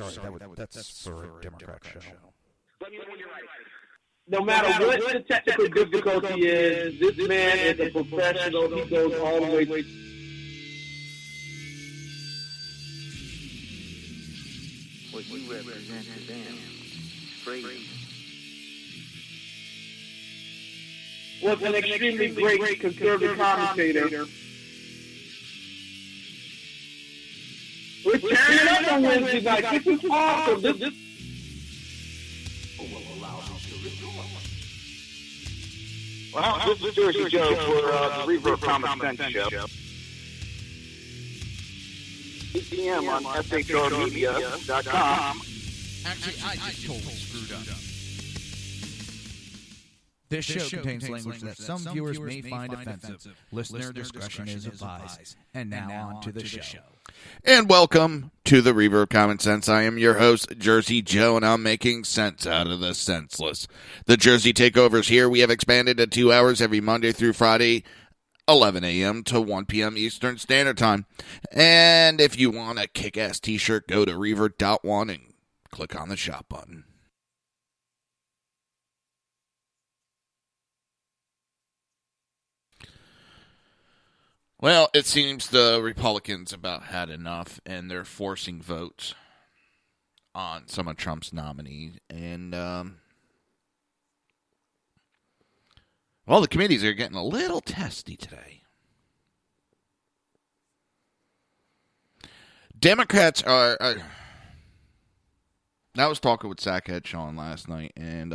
sorry. That's for a Democrat show. Let me know when you're right. No matter what the technical difficulty is, this man is a professional. He goes all the way. What you represent to them is freedom. Was an extremely great conservative commentator. We're tearing it up on Wednesday night. This is awesome. This Well, this is Jersey Joe for the Reaver of Common Sense show. 8 p.m. on shrmedia.com. Actually, I just totally screwed up. This show contains language that some viewers may find offensive. Listener discretion is advised. And now on to the show. And welcome to the Reaver of Common Sense. I am your host, Jersey Joe, and I'm making sense out of the senseless. The Jersey Takeovers here. We have expanded to 2 hours every Monday through Friday, 11 a.m. to 1 p.m. Eastern Standard Time. And if you want a kick-ass t-shirt, go to reaver.one and click on the shop button. Well, it seems the Republicans about had enough, and they're forcing votes on some of Trump's nominees. And, well, the committees are getting a little testy today. Democrats are I was talking with Sackhead Sean last night, and,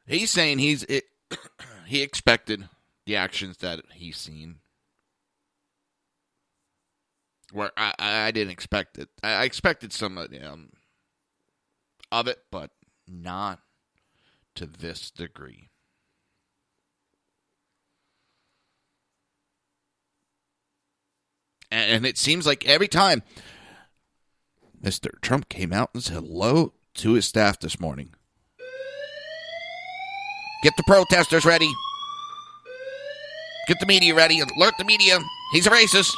he's saying he expected the actions that he's seen. Where I didn't expect it. I expected some of it, but not to this degree. And it seems like every time Mr. Trump came out and said hello to his staff this morning. Get the protesters ready. Get the media ready. Alert the media. He's a racist.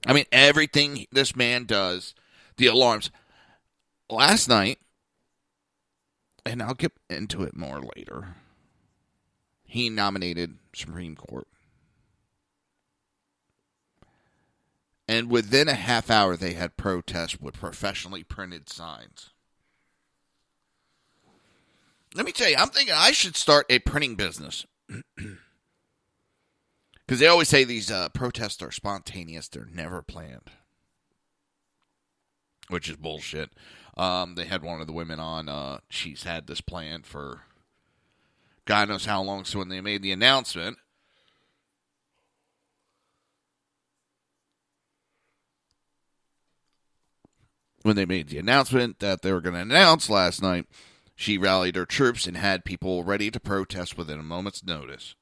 I mean, everything this man does, the alarms. Last night, and I'll get into it more later, he nominated Supreme Court. And within a half hour, they had protests with professionally printed signs. Let me tell you, I'm thinking I should start a printing business. Because they always say these protests are spontaneous. They're never planned. Which is bullshit. They had one of the women on. She's had this plan for God knows how long. So when they made the announcement, that they were going to announce last night, she rallied her troops and had people ready to protest within a moment's notice.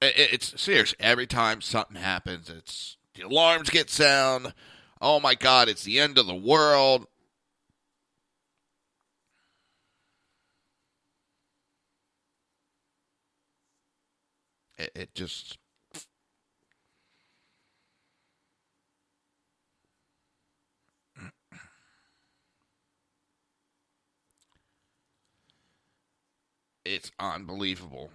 It's serious. Every time something happens, it's the alarms get sound. Oh my God, it's the end of the world. It just... It's unbelievable.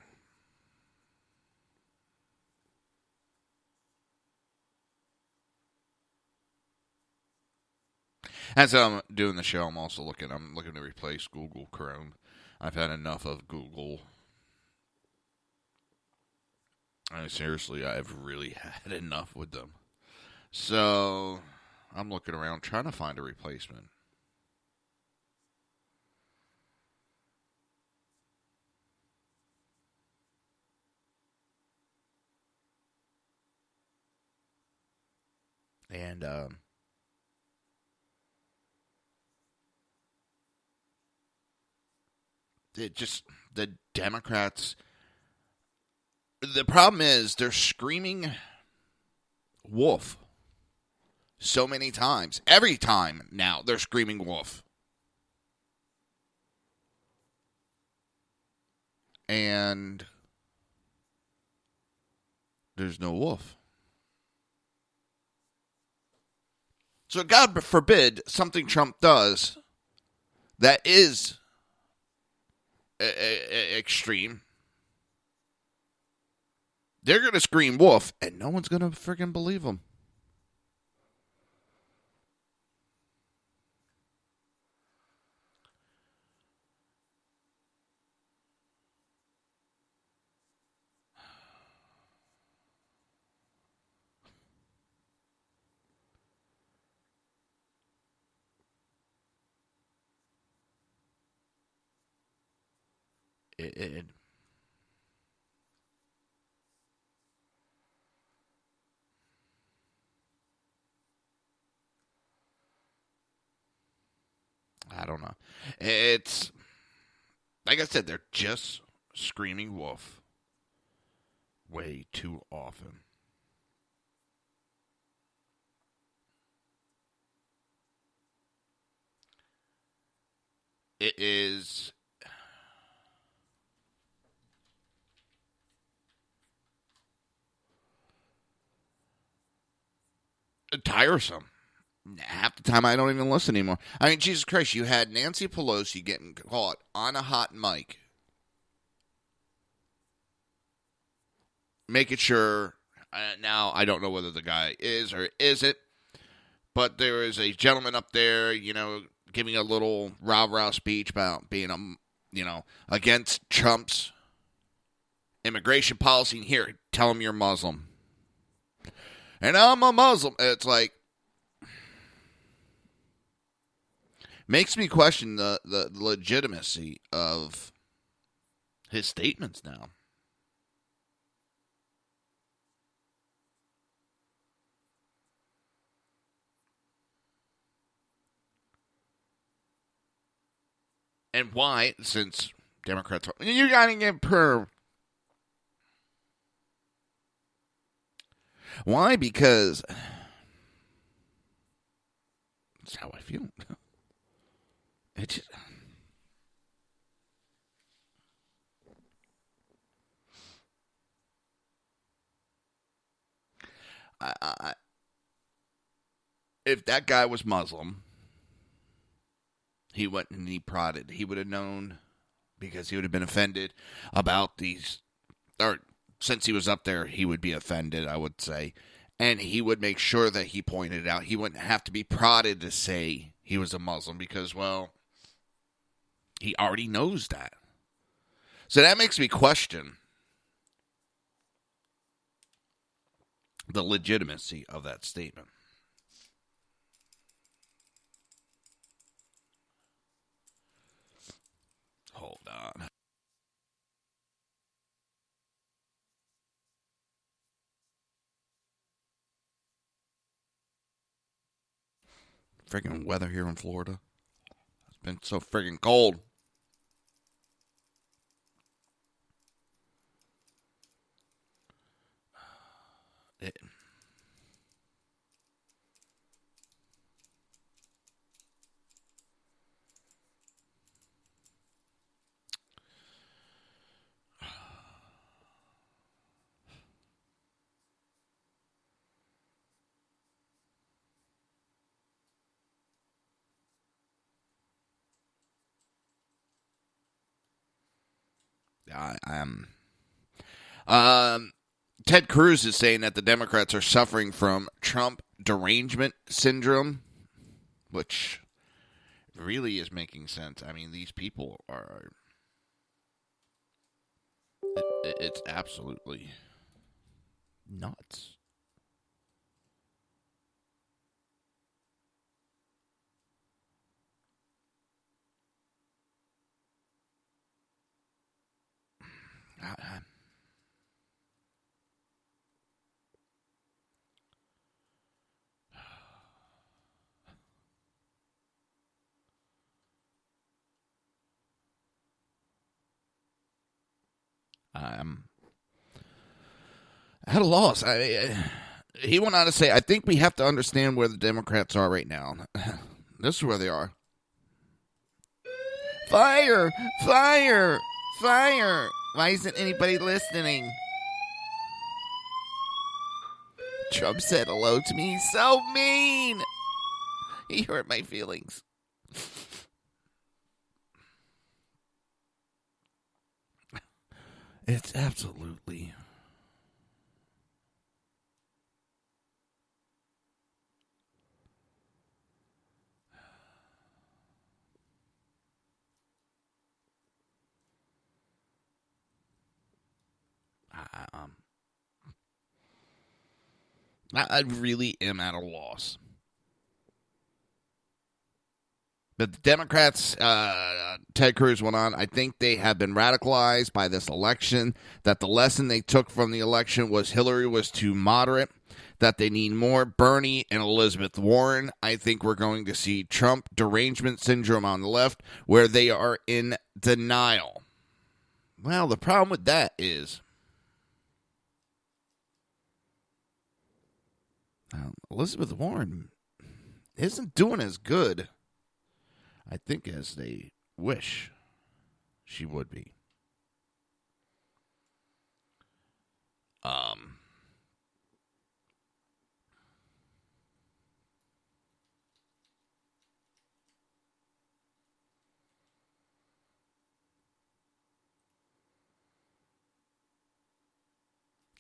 As I'm doing the show, I'm looking to replace Google Chrome. I've had enough of Google. Seriously, I've really had enough with them. So, I'm looking around trying to find a replacement. And, the Democrats, the problem is they're screaming wolf so many times. Every time now they're screaming wolf. and there's no wolf. So God forbid something Trump does that is extreme. They're going to scream wolf, and no one's going to freaking believe them. I don't know. It's like I said, they're just screaming wolf way too often. It is tiresome. Half the time I don't even listen anymore. I mean, Jesus Christ, you had Nancy Pelosi getting caught on a hot mic, making sure, now I don't know whether the guy is or isn't, but there is a gentleman up there, giving a little rah-rah speech about being, against Trump's immigration policy. And here, tell him you're Muslim. And I'm a Muslim. It's like, makes me question the legitimacy of his statements now. And why, since Democrats are, you got to get per. Why? Because that's how I feel. It just, if that guy was Muslim, he went and he prodded. He would have known, because he would have been offended about these, or since he was up there, he would be offended, I would say. And he would make sure that he pointed it out. He wouldn't have to be prodded to say he was a Muslim because, well, he already knows that. So that makes me question the legitimacy of that statement. Hold on. Friggin' weather here in Florida. It's been so friggin' cold. I am. Ted Cruz is saying that the Democrats are suffering from Trump derangement syndrome, which really is making sense. I mean, these people are. It's absolutely nuts. I'm at a loss. He went on to say, I think we have to understand where the Democrats are right now. This is where they are. Fire! Fire! Fire! Why isn't anybody listening? Trump said hello to me. He's so mean. He hurt my feelings. It's absolutely... I really am at a loss. But the Democrats, Ted Cruz went on, I think they have been radicalized by this election, that the lesson they took from the election was Hillary was too moderate, that they need more Bernie and Elizabeth Warren. I think we're going to see Trump derangement syndrome on the left, where they are in denial. Well, the problem with that is... Elizabeth Warren isn't doing as good, I think, as they wish she would be.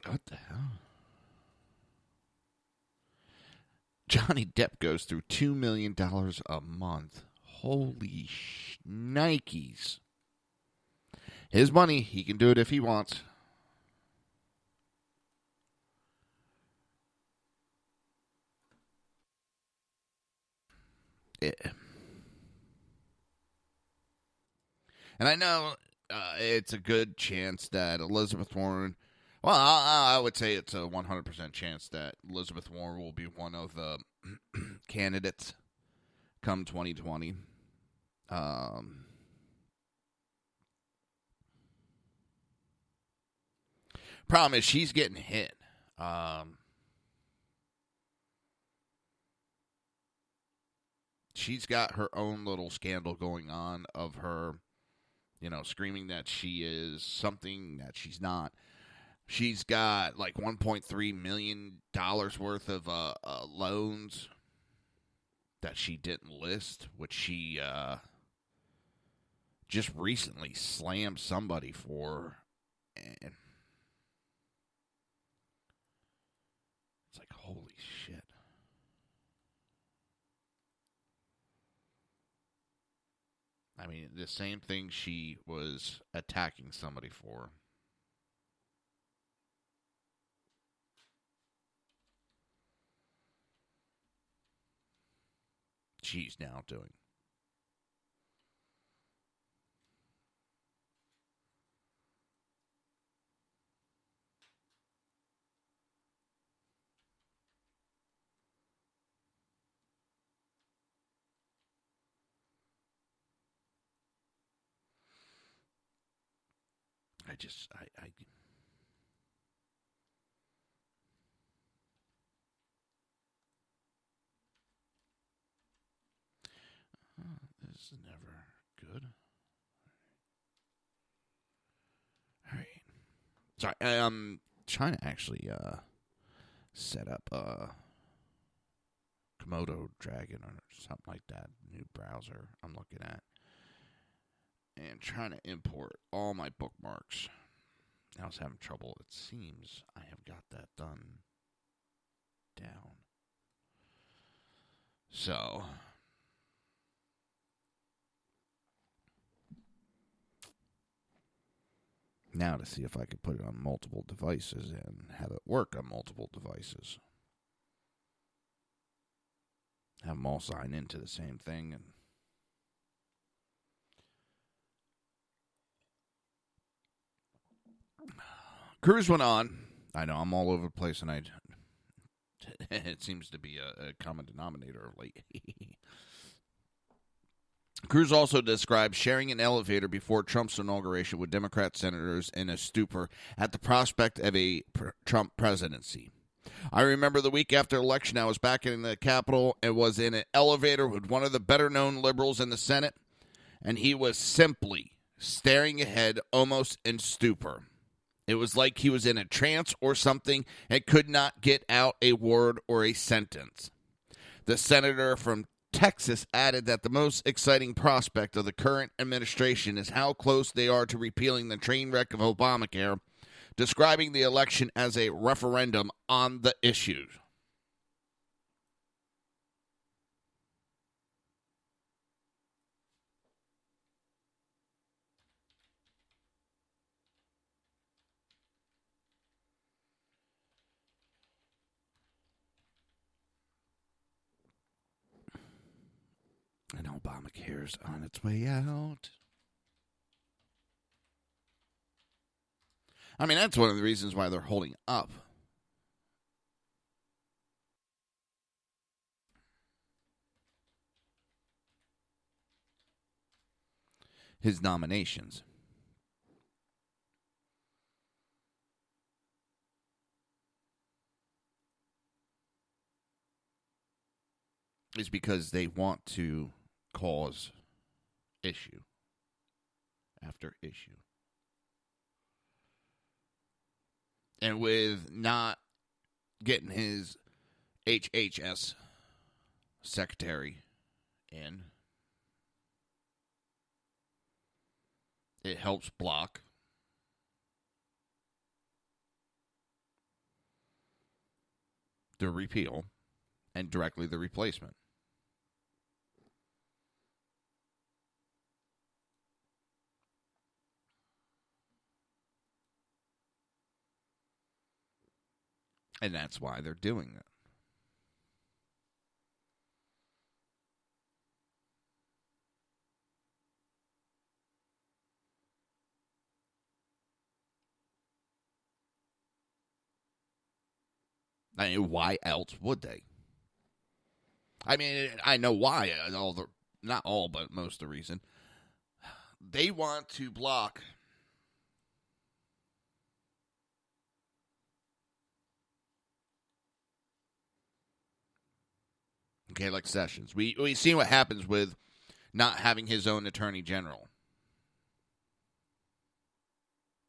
What the hell? Johnny Depp goes through $2 million a month. Holy Nikes. His money, he can do it if he wants. Yeah. And I know it's a good chance that Elizabeth Warren... Well, I would say it's a 100% chance that Elizabeth Warren will be one of the candidates come 2020. Problem is, she's getting hit. She's got her own little scandal going on of her, screaming that she is something that she's not. She's got like $1.3 million worth of loans that she didn't list, which she just recently slammed somebody for. And it's like, holy shit. I mean, the same thing she was attacking somebody for. She's now doing. I this is never good. All right. Sorry, I'm trying to actually set up Komodo Dragon or something like that. New browser I'm looking at. And trying to import all my bookmarks. I was having trouble. It seems I have got that done down. So... now to see if I could put it on multiple devices and have it work on multiple devices. Have them all sign into the same thing. And Cruz went on. I know I'm all over the place, and it seems to be a common denominator of late. Cruz also described sharing an elevator before Trump's inauguration with Democrat senators in a stupor at the prospect of a Trump presidency. I remember the week after election, I was back in the Capitol and was in an elevator with one of the better-known liberals in the Senate, and he was simply staring ahead almost in stupor. It was like he was in a trance or something and could not get out a word or a sentence. The senator from Texas added that the most exciting prospect of the current administration is how close they are to repealing the train wreck of Obamacare, describing the election as a referendum on the issue. And Obamacare's on its way out. I mean, that's one of the reasons why they're holding up his nominations. Is because they want to cause issue after issue. And with not getting his HHS secretary in, it helps block the repeal and directly the replacement. And that's why they're doing it. I mean, why else would they? I mean, I know why. Not all, but most of the reason. They want to block like Sessions. We see what happens with not having his own attorney general.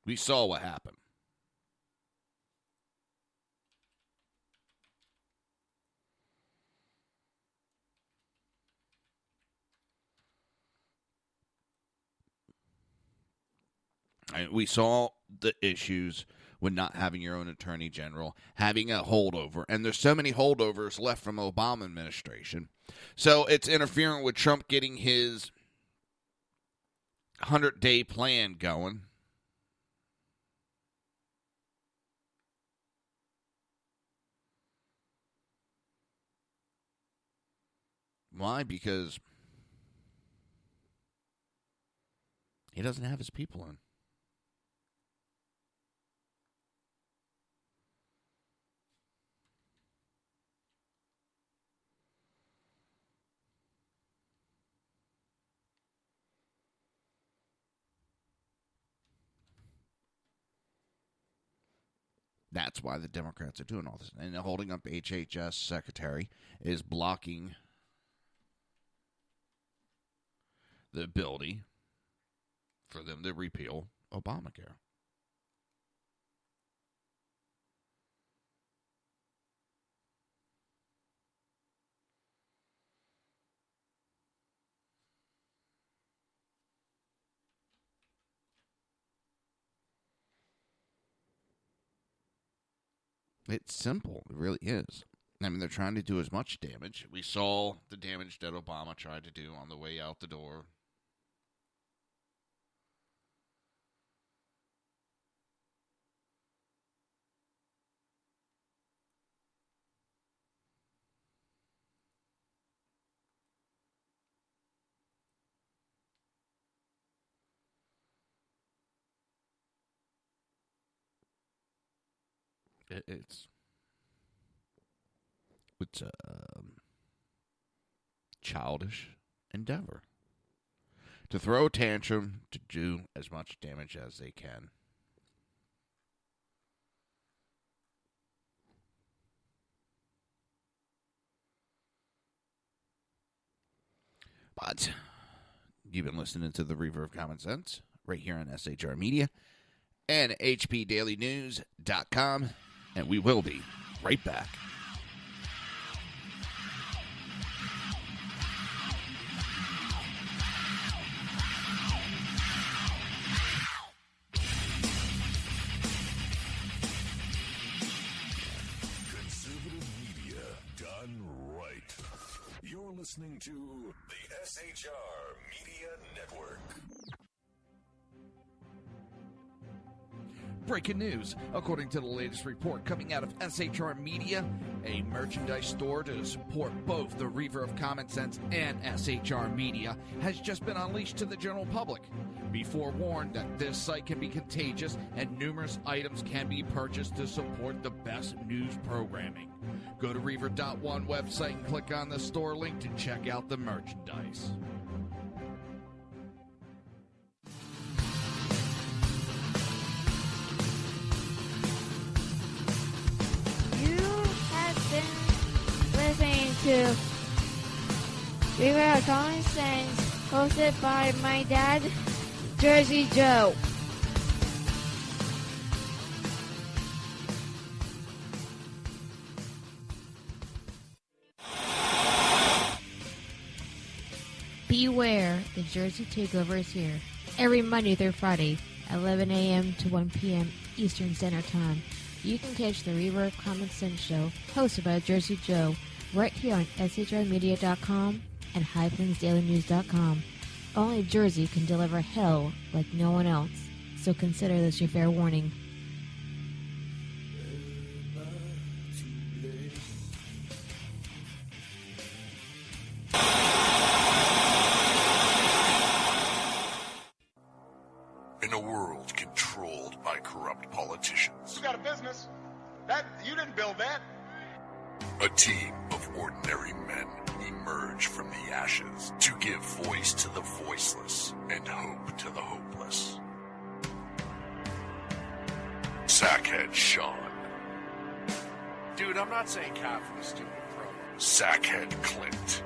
We saw what happened. We saw the issues with not having your own attorney general, having a holdover. And there's so many holdovers left from Obama administration. So it's interfering with Trump getting his 100-day plan going. Why? Because he doesn't have his people in. That's why the Democrats are doing all this. And holding up HHS secretary is blocking the ability for them to repeal Obamacare. It's simple. It really is. I mean, they're trying to do as much damage. We saw the damage that Obama tried to do on the way out the door. It's a childish endeavor to throw a tantrum to do as much damage as they can. But you've been listening to the Reaver of Common Sense. right here on SHR Media and hpdailynews.com, and we will be right back. Listening to the SHR Media Network. Breaking news. According to the latest report coming out of SHR Media, a merchandise store to support both the Reaver of Common Sense and SHR Media has just been unleashed to the general public. Be forewarned that this site can be contagious and numerous items can be purchased to support the best news programming. Go to Reaver.one website and click on the store link to check out the merchandise. Listening to Reaver of Common Sense, hosted by my dad, Jersey Joe. Beware, the Jersey Takeover is here. Every Monday through Friday, 11 a.m. to 1 p.m. Eastern Standard Time. You can catch the Reaver of Common Sense show, hosted by Jersey Joe, right here on shrmedia.com and highplainsdailynews.com. Only Jersey can deliver hell like no one else, so consider this your fair warning. In a world controlled by corrupt politicians, You got a business. That you didn't build that. a team of ordinary men emerge from the ashes to give voice to the voiceless and hope to the hopeless. Sackhead Sean. Dude, I'm not saying cat for the stupid pro. Sackhead Clint.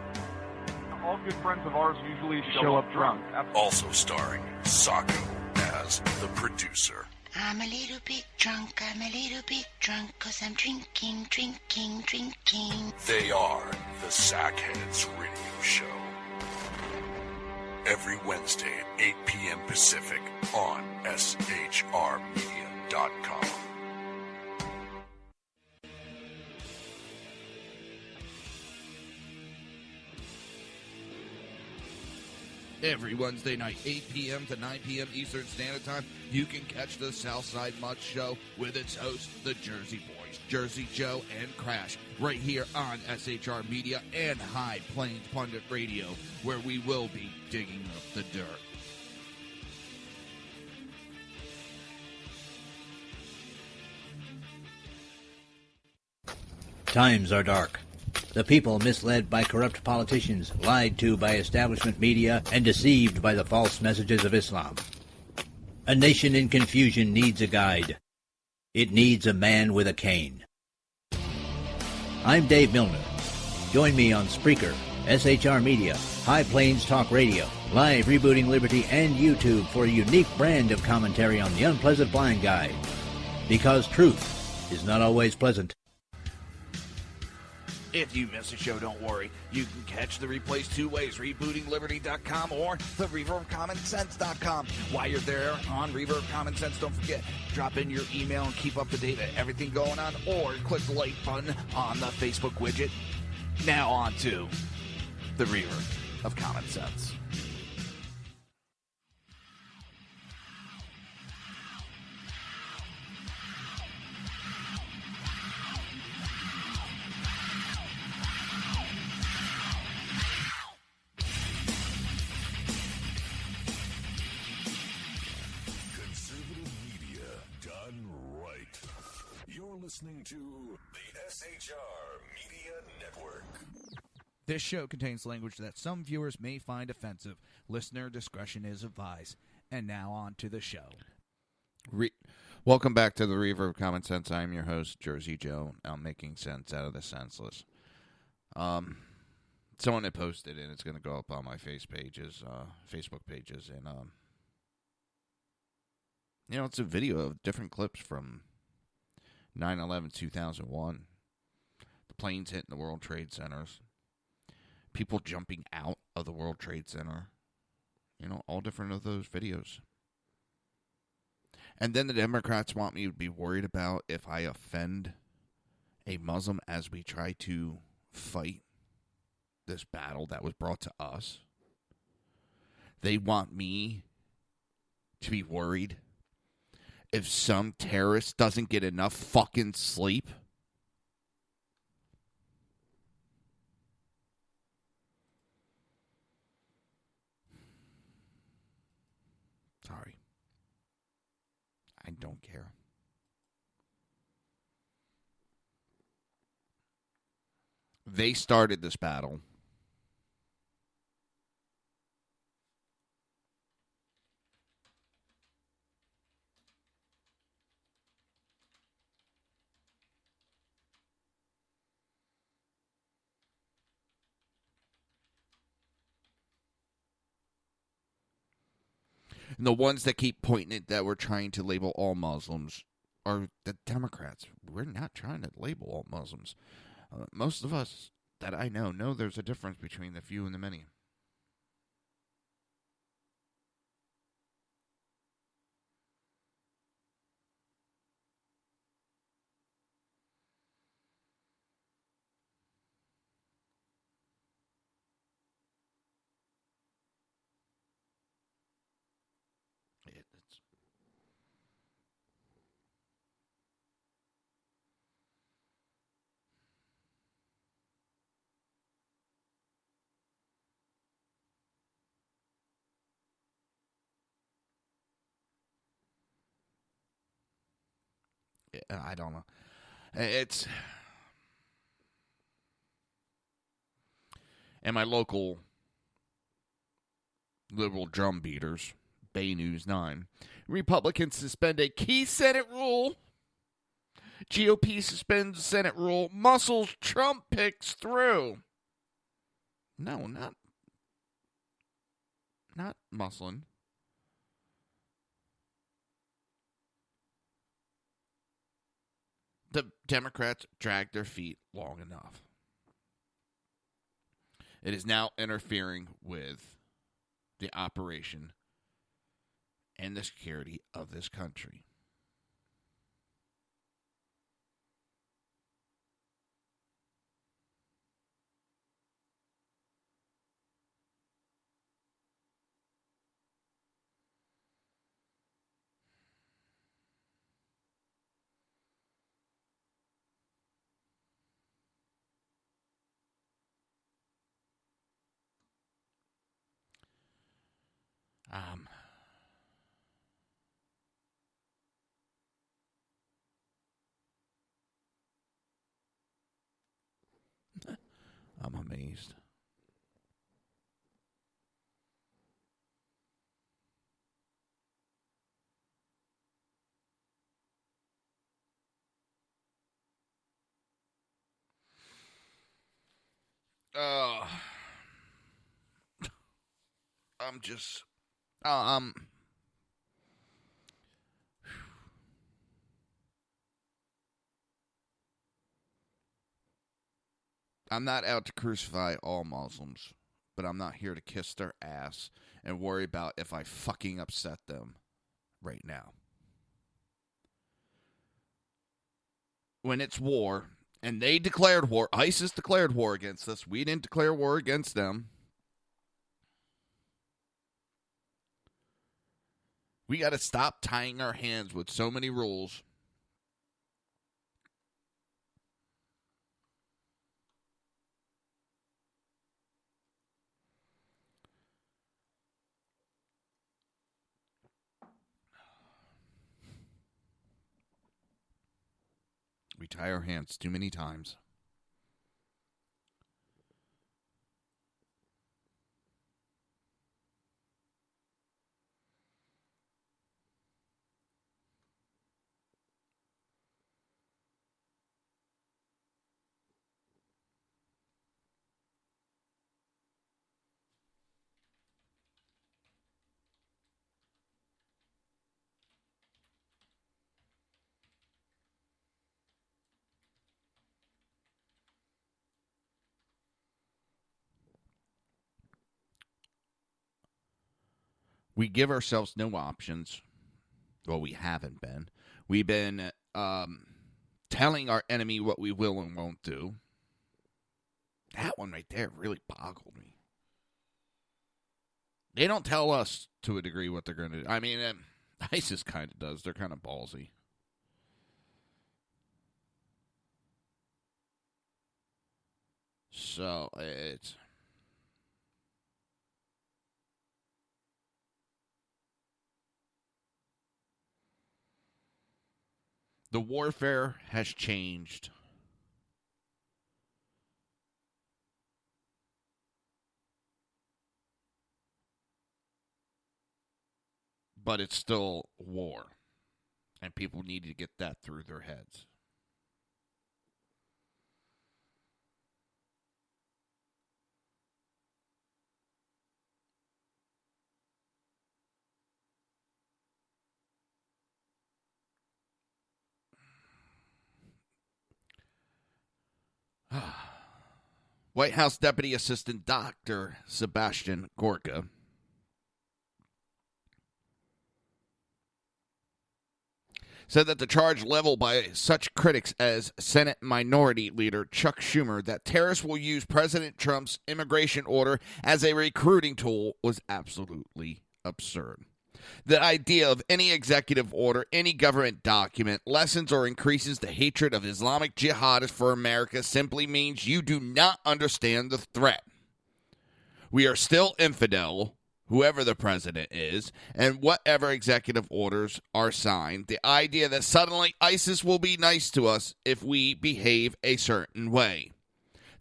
All good friends of ours usually show up drunk. Also starring Sacco as the producer. I'm a little bit drunk, 'cause I'm drinking. They are the Sackheads Radio Show. Every Wednesday at 8 p.m. Pacific on shrmedia.com. Every Wednesday night, 8 p.m. to 9 p.m. Eastern Standard Time, you can catch the Southside Mutt Show with its hosts, the Jersey Boys, Jersey Joe and Crash, right here on SHR Media and High Plains Pundit Radio, where we will be digging up the dirt. Times are dark. The people misled by corrupt politicians, lied to by establishment media, and deceived by the false messages of Islam. A nation in confusion needs a guide. It needs a man with a cane. I'm Dave Milner. Join me on Spreaker, SHR Media, High Plains Talk Radio, Live Rebooting Liberty, and YouTube for a unique brand of commentary on the unpleasant blind guide. Because truth is not always pleasant. If you miss a show, don't worry. You can catch the replays two ways, rebootingliberty.com or the Reaver of Common Sense.com. While you're there on Reaver of Common Sense, don't forget, drop in your email and keep up to date with everything going on, or click the like button on the Facebook widget. Now on to the Reaver of Common Sense. Listening to the SHR Media Network. This show contains language that some viewers may find offensive. Listener discretion is advised. And now on to the show. Welcome back to the Reaver of Common Sense. I'm your host, Jersey Joe. I'm making sense out of the senseless. Someone had posted, and it's going to go up on my Facebook pages, and It's a video of different clips from 9/11/2001. The planes hitting the World Trade Centers. People jumping out of the World Trade Center. All different of those videos. And then the Democrats want me to be worried about if I offend a Muslim as we try to fight this battle that was brought to us. They want me to be worried if some terrorist doesn't get enough fucking sleep. Sorry. I don't care. They started this battle. And the ones that keep pointing it that we're trying to label all Muslims are the Democrats. We're not trying to label all Muslims. Most of us that I know there's a difference between the few and the many. I don't know. It's... And my local liberal drum beaters, Bay News 9, Republicans suspend a key Senate rule. GOP suspends Senate rule. Muscles Trump picks through. No, not muscling. The Democrats dragged their feet long enough. It is now interfering with the operation and the security of this country. I'm amazed. I'm just... I'm not out to crucify all Muslims, but I'm not here to kiss their ass and worry about if I fucking upset them right now. When it's war, and they declared war, ISIS declared war against us, we didn't declare war against them. We got to stop tying our hands with so many rules. We tie our hands too many times. We give ourselves no options. Well, we haven't been. We've been telling our enemy what we will and won't do. That one right there really boggled me. They don't tell us to a degree what they're going to do. I mean, ISIS kind of does. They're kind of ballsy. So, it's... The warfare has changed. But it's still war. And people need to get that through their heads. White House Deputy Assistant Dr. Sebastian Gorka said that the charge leveled by such critics as Senate Minority Leader Chuck Schumer that terrorists will use President Trump's immigration order as a recruiting tool was absolutely absurd. The idea of any executive order, any government document, lessens or increases the hatred of Islamic jihadists for America simply means you do not understand the threat. We are still infidel, whoever the president is, and whatever executive orders are signed. The idea that suddenly ISIS will be nice to us if we behave a certain way.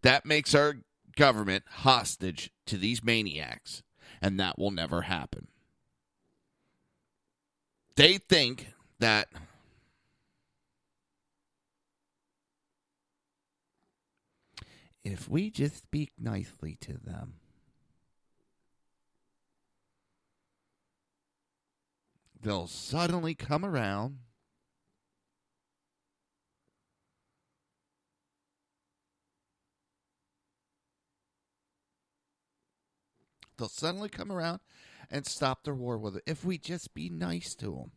That makes our government hostage to these maniacs, and that will never happen. They think that if we just speak nicely to them, they'll suddenly come around and stop their war with it if we just be nice to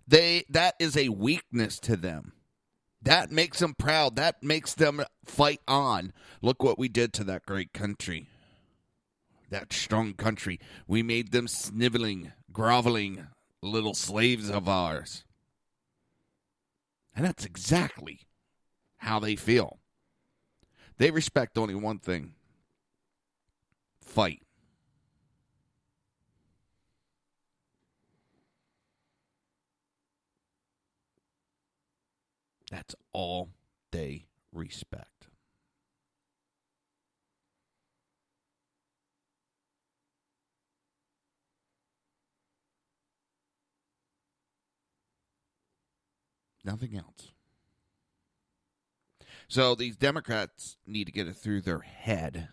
them. That is a weakness to them. That makes them proud. That makes them fight on. Look what we did to that great country. That strong country. We made them sniveling, groveling little slaves of ours. And that's exactly how they feel. They respect only one thing. Fight. That's all they respect. Nothing else. So these Democrats need to get it through their head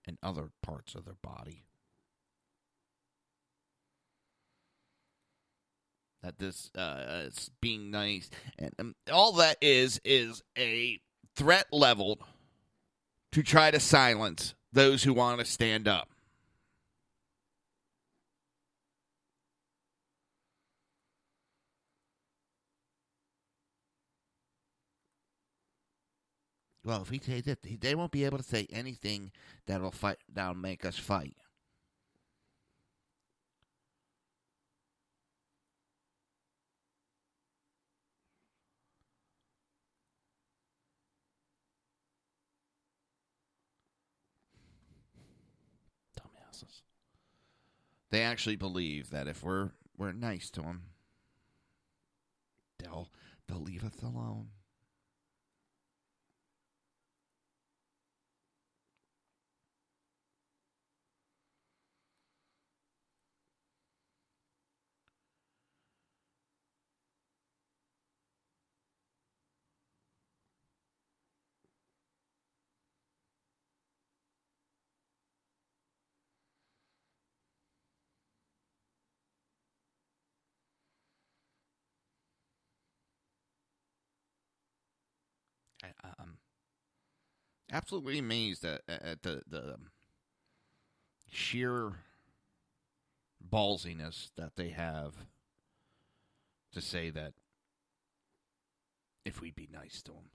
and other parts of their body that this is being nice, and all that is a threat leveled to try to silence those who want to stand up. Well, if we say that, they won't be able to say anything that'll make us fight. Dumbasses. They actually believe that if we're nice to them, they'll leave us alone. I'm absolutely amazed at the sheer ballsiness that they have to say that if we'd be nice to them.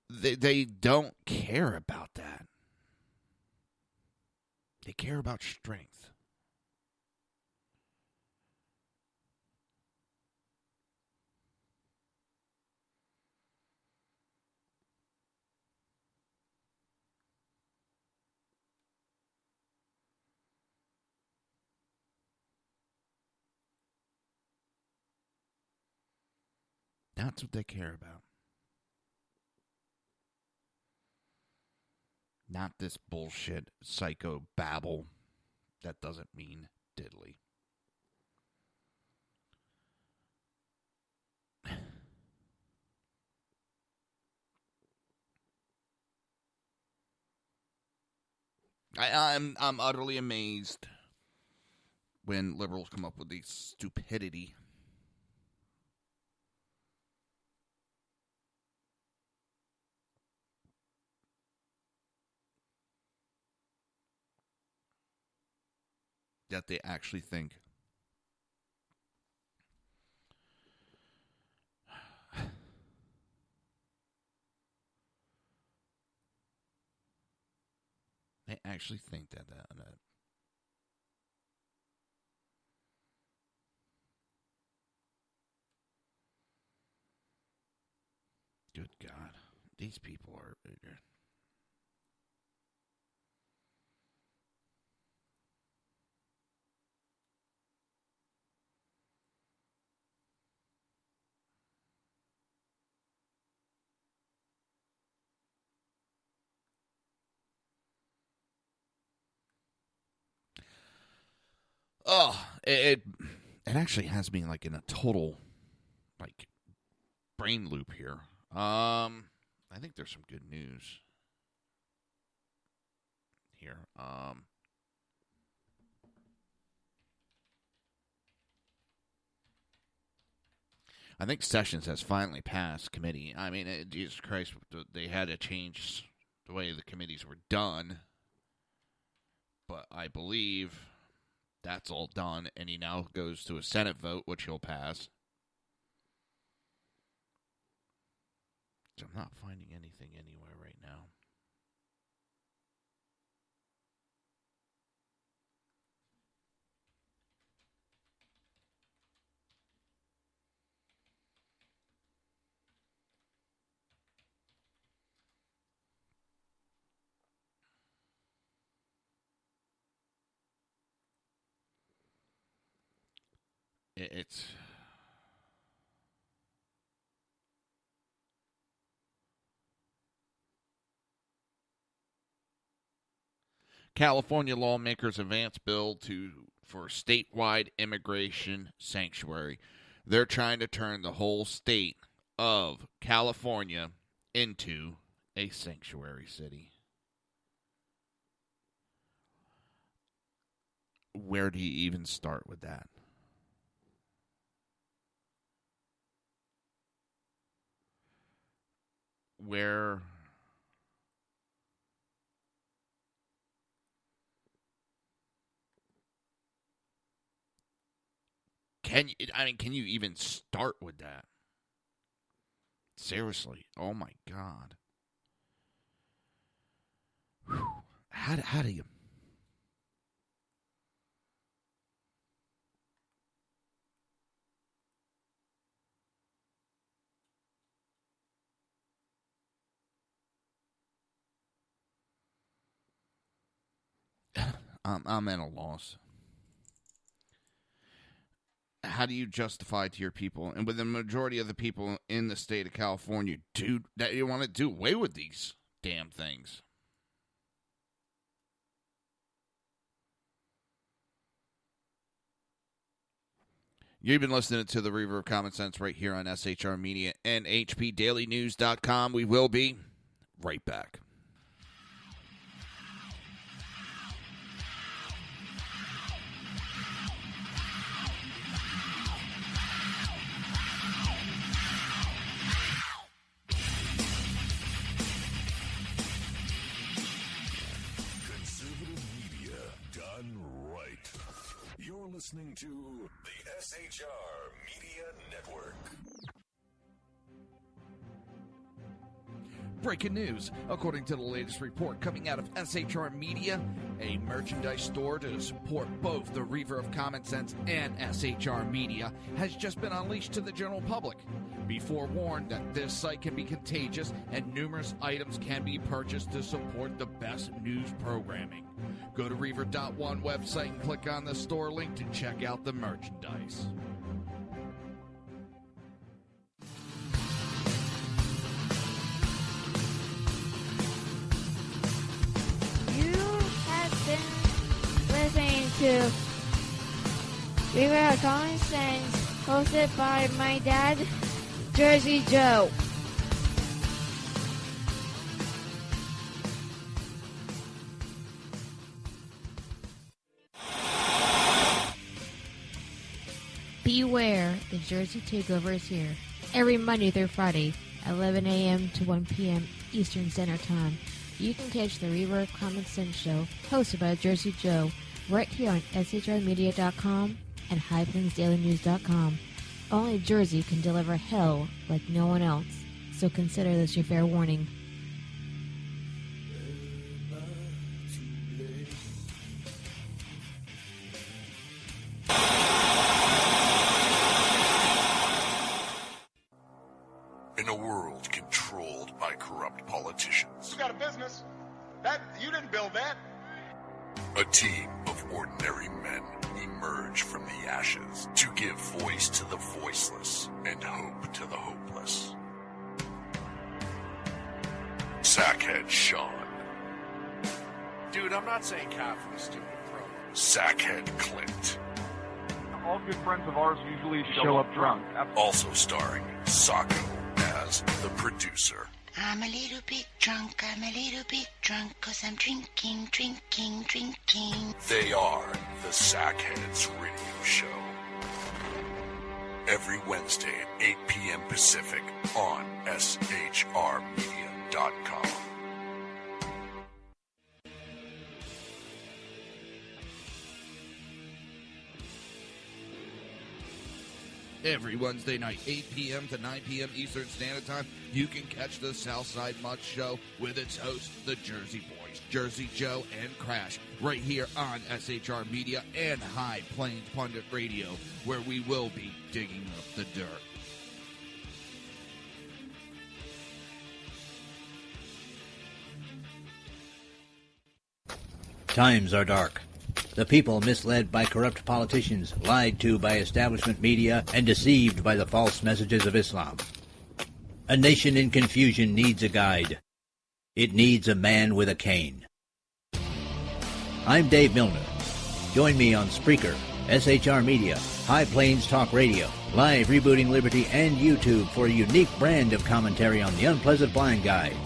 They don't care about that. They care about strength. That's what they care about. Not this bullshit psycho babble that doesn't mean diddly. I'm utterly amazed when liberals come up with these stupidity. That they actually think. They actually think that. Good God. These people are... Oh, it actually has me like in a total like brain loop here. I think there's some good news here. I think Sessions has finally passed committee. I mean, Jesus Christ, they had to change the way the committees were done. But I believe that's all done, and he now goes to a Senate vote, which he'll pass. So I'm not finding anything anywhere right now. It's... California lawmakers advance bill for statewide immigration sanctuary. They're trying to turn the whole state of California into a sanctuary city. Where do you even start with that? Where... Can you even start with that? Seriously. Oh my God. Whew. How do you... I'm at a loss. How do you justify to your people, and with the majority of the people in the state of California, dude, that you want to do away with these damn things? You've been listening to the Reaver of Common Sense right here on SHR Media and HPDailyNews.com. We will be right back. Conservative listening to the SHR Media Network. Breaking news. According to the latest report coming out of SHR Media, a merchandise store to support both the Reaver of Common Sense and SHR Media has just been unleashed to the general public. Be forewarned that this site can be contagious and numerous items can be purchased to support the best news programming. Go to Reaver.one website and click on the store link to check out the merchandise. Listening to Reaver of Common Sense, hosted by my dad, Jersey Joe. Beware, the Jersey Takeover is here. Every Monday through Friday, 11 a.m. to 1 p.m. Eastern Standard Time. You can catch the Reaver of Common Sense show, hosted by Jersey Joe, right here on shrmedia.com and highplainsdailynews.com. Only Jersey can deliver hell like no one else, so consider this your fair warning. In a world controlled by corrupt politicians, You got a business. You didn't build that. a team of ordinary men emerge from the ashes to give voice to the voiceless and hope to the hopeless. Sackhead Sean, Dude, I'm not saying cop for the stupid program. Sackhead Clint, All good friends of ours usually show up drunk. also starring Sacco as the producer. I'm a little bit drunk, I'm a little bit drunk, 'cause I'm drinking, drinking, drinking. They are the Sackheads Radio Show. Every Wednesday at 8 p.m. Pacific on shrmedia.com. Every Wednesday night, 8 p.m. to 9 p.m. Eastern Standard Time, you can catch the Southside Mutt Show with its hosts, the Jersey Boys, Jersey Joe and Crash, right here on SHR Media and High Plains Pundit Radio, where we will be digging up the dirt. Times are dark. The people misled by corrupt politicians, lied to by establishment media, and deceived by the false messages of Islam. A nation in confusion needs a guide. It needs a man with a cane. I'm Dave Milner. Join me on Spreaker, SHR Media, High Plains Talk Radio, Live Rebooting Liberty, and YouTube for a unique brand of commentary on the unpleasant blind guide.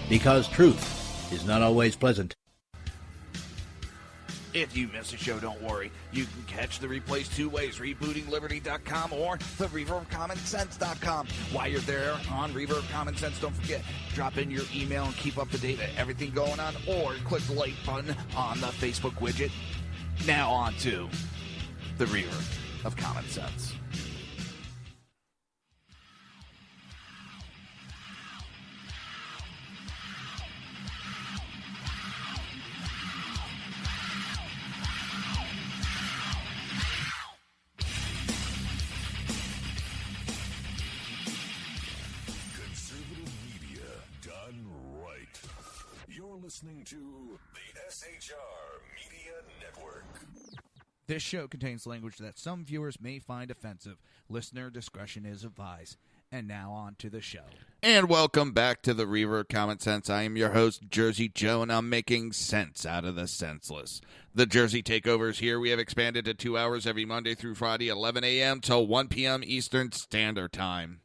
Because truth is not always pleasant. If you miss a show, don't worry. You can catch the replays two ways, rebootingliberty.com or the reaverofcommonsense.com. While you're there on Reaver of Common Sense, don't forget, drop in your email and keep up to date with everything going on, or click the like button on the Facebook widget. Now on to the Reaver of Common Sense. Listening to the SHR Media Network. This show contains language that some viewers may find offensive. Listener discretion is advised. And now on to the show. And welcome back to the Reaver of Common Sense. I am your host, Jersey Joe, and I'm making sense out of the senseless. The Jersey Takeover is here. We have expanded to 2 hours every Monday through Friday, 11 a.m. till 1 p.m. Eastern Standard Time.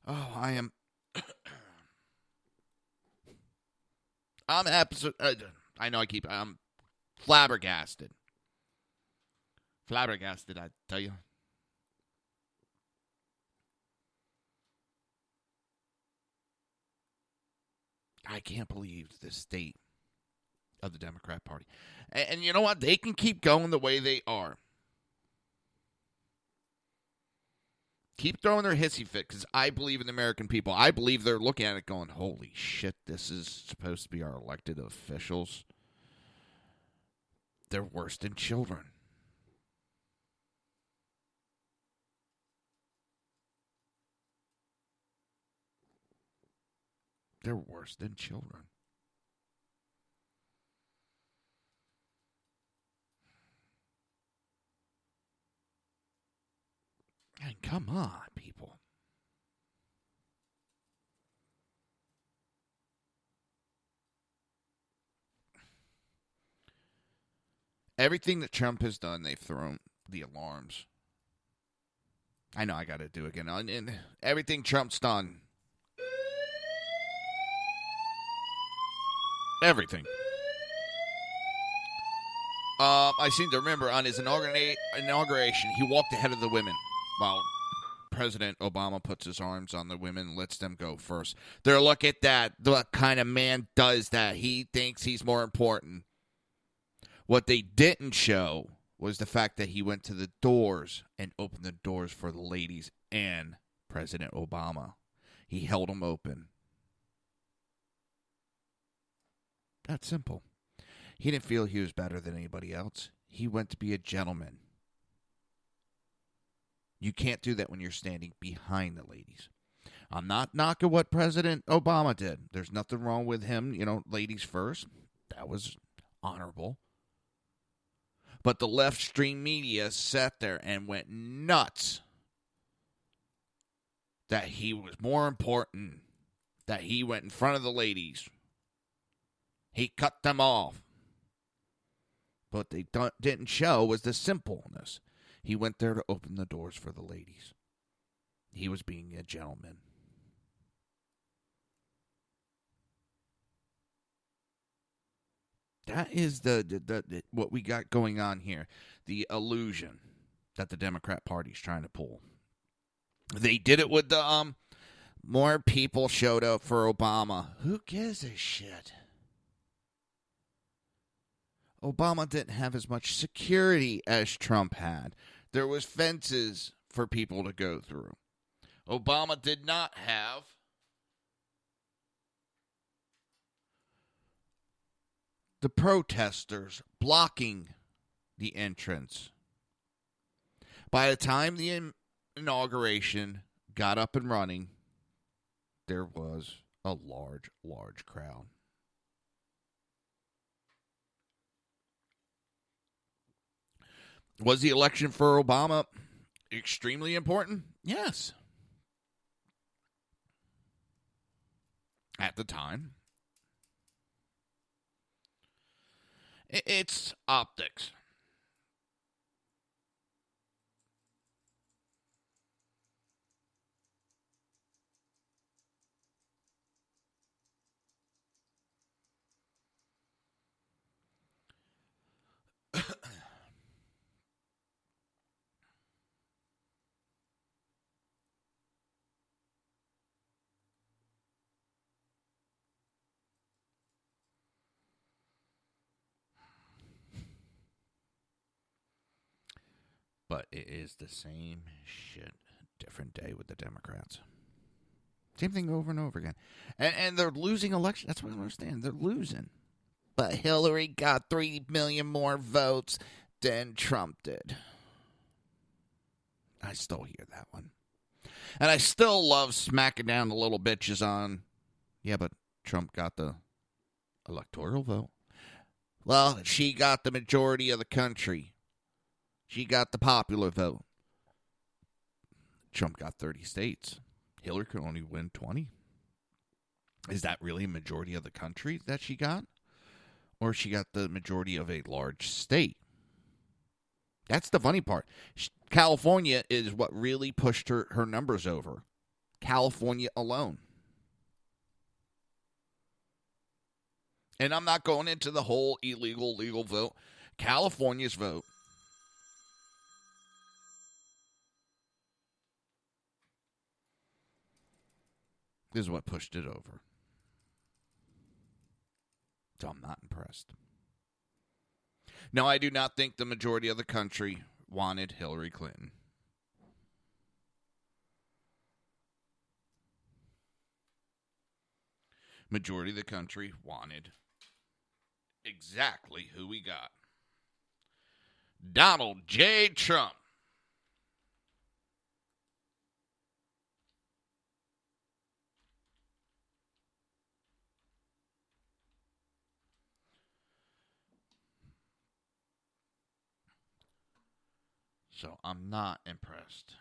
Oh, I'm flabbergasted. Flabbergasted, I tell you. I can't believe the state of the Democrat Party. And you know what? They can keep going the way they are. Keep throwing their hissy fit, because I believe in the American people. I believe they're looking at it going, holy shit, this is supposed to be our elected officials. They're worse than children. They're worse than children. And come on, people. Everything that Trump has done, they've thrown the alarms. I know I got to do it again. And everything Trump's done. Everything. I seem to remember on his inauguration, he walked ahead of the women while President Obama puts his arms on the women and lets them go first. They're, look at that. What kind of man does that? He thinks he's more important. What they didn't show was the fact that he went to the doors and opened the doors for the ladies and President Obama. He held them open. That's simple. He didn't feel he was better than anybody else. He went to be a gentleman. You can't do that when you're standing behind the ladies. I'm not knocking what President Obama did. There's nothing wrong with him, ladies first. That was honorable. But the left-stream media sat there and went nuts that he was more important, that he went in front of the ladies. He cut them off. What they didn't show was the simpleness. He went there to open the doors for the ladies. He was being a gentleman. That is the what we got going on here. The illusion that the Democrat Party's trying to pull. They did it with the more people showed up for Obama. Who gives a shit? Obama didn't have as much security as Trump had. There was fences for people to go through. Obama did not have the protesters blocking the entrance. By the time the inauguration got up and running, there was a large, large crowd. Was the election for Obama extremely important? Yes. At the time. It's optics. But it is the same shit, different day with the Democrats. Same thing over and over again. And they're losing elections. That's what I understand. They're losing. But Hillary got 3 million more votes than Trump did. I still hear that one. And I still love smacking down the little bitches on, yeah, but Trump got the electoral vote. Well, she got the majority of the country. She got the popular vote. Trump got 30 states. Hillary could only win 20. Is that really a majority of the country that she got? Or she got the majority of a large state? That's the funny part. California is what really pushed her numbers over. California alone. And I'm not going into the whole illegal, legal vote. California's vote. This is what pushed it over. So I'm not impressed. No, I do not think the majority of the country wanted Hillary Clinton. Majority of the country wanted exactly who we got. Donald J. Trump. So I'm not impressed.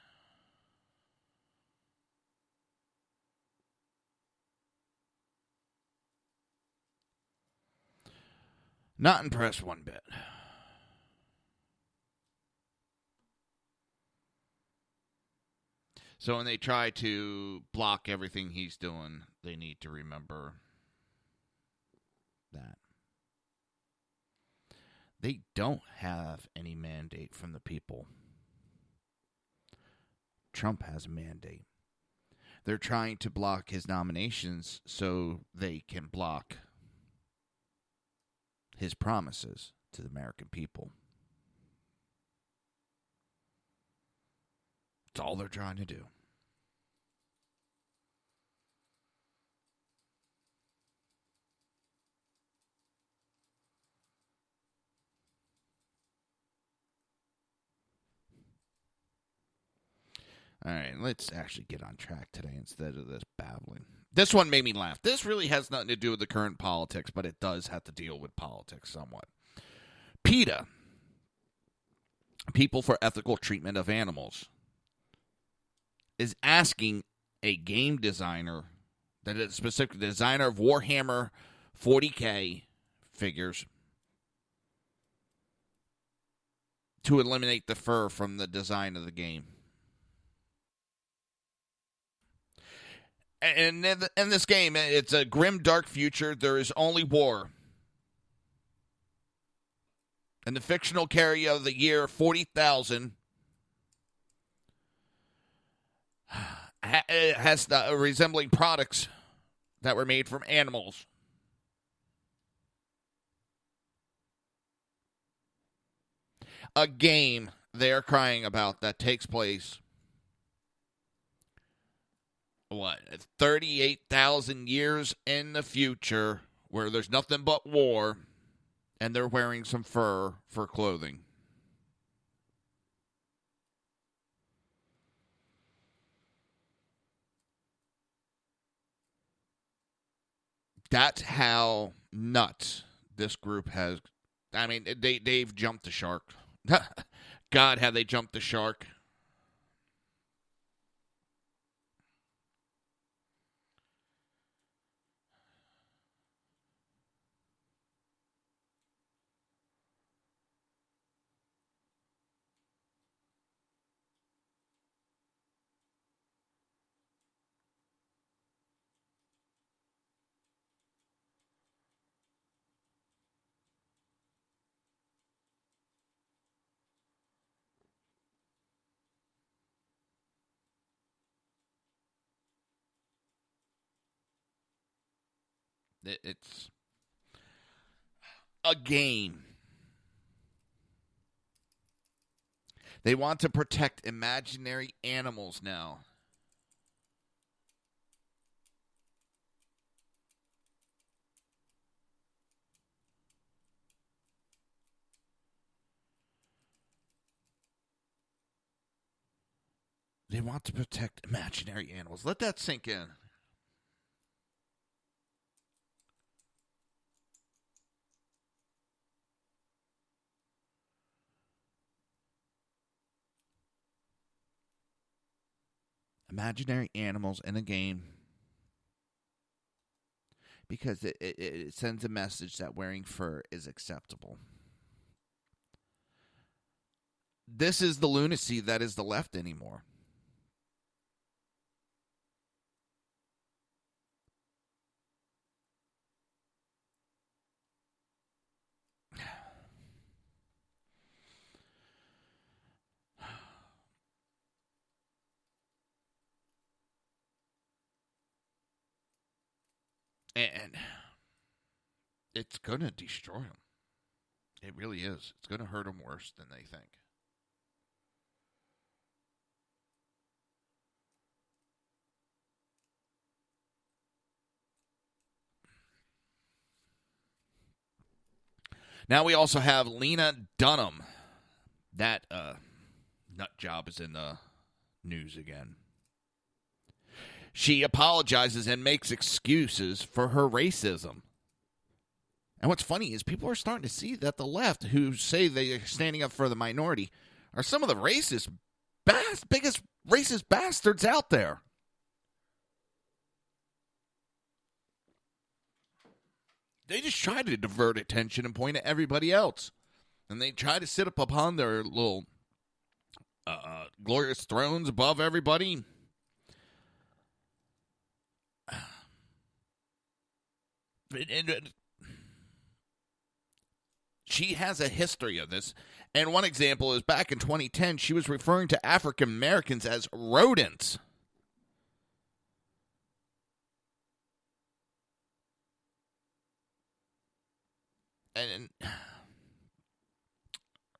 Not impressed one bit. So when they try to block everything he's doing, they need to remember that they don't have any mandate from the people. Trump has a mandate. They're trying to block his nominations so they can block his promises to the American people. That's all they're trying to do. All right, let's actually get on track today instead of this babbling. This one made me laugh. This really has nothing to do with the current politics, but it does have to deal with politics somewhat. PETA, People for Ethical Treatment of Animals, is asking a game designer, that is specifically the designer of Warhammer 40K figures, to eliminate the fur from the design of the game. And in this game, it's a grim, dark future. There is only war. And the fictional carrier of the year 40,000 has resembling products that were made from animals. A game they're crying about that takes place, 38,000 years in the future, where there's nothing but war, and they're wearing some fur for clothing. That's how nuts this group has. I mean, they've jumped the shark. God, have they jumped the shark. It's a game. They want to protect imaginary animals now. They want to protect imaginary animals. Let that sink in. Imaginary animals in a game, because it sends a message that wearing fur is acceptable. This is the lunacy that is the left anymore. And it's going to destroy them. It really is. It's going to hurt them worse than they think. Now we also have Lena Dunham. That nut job is in the news again. She apologizes and makes excuses for her racism. And what's funny is people are starting to see that the left, who say they are standing up for the minority, are some of the biggest racist bastards out there. They just try to divert attention and point at everybody else. And they try to sit up upon their little glorious thrones above everybody. She has a history of this. And one example is back in 2010, she was referring to African Americans as rodents. And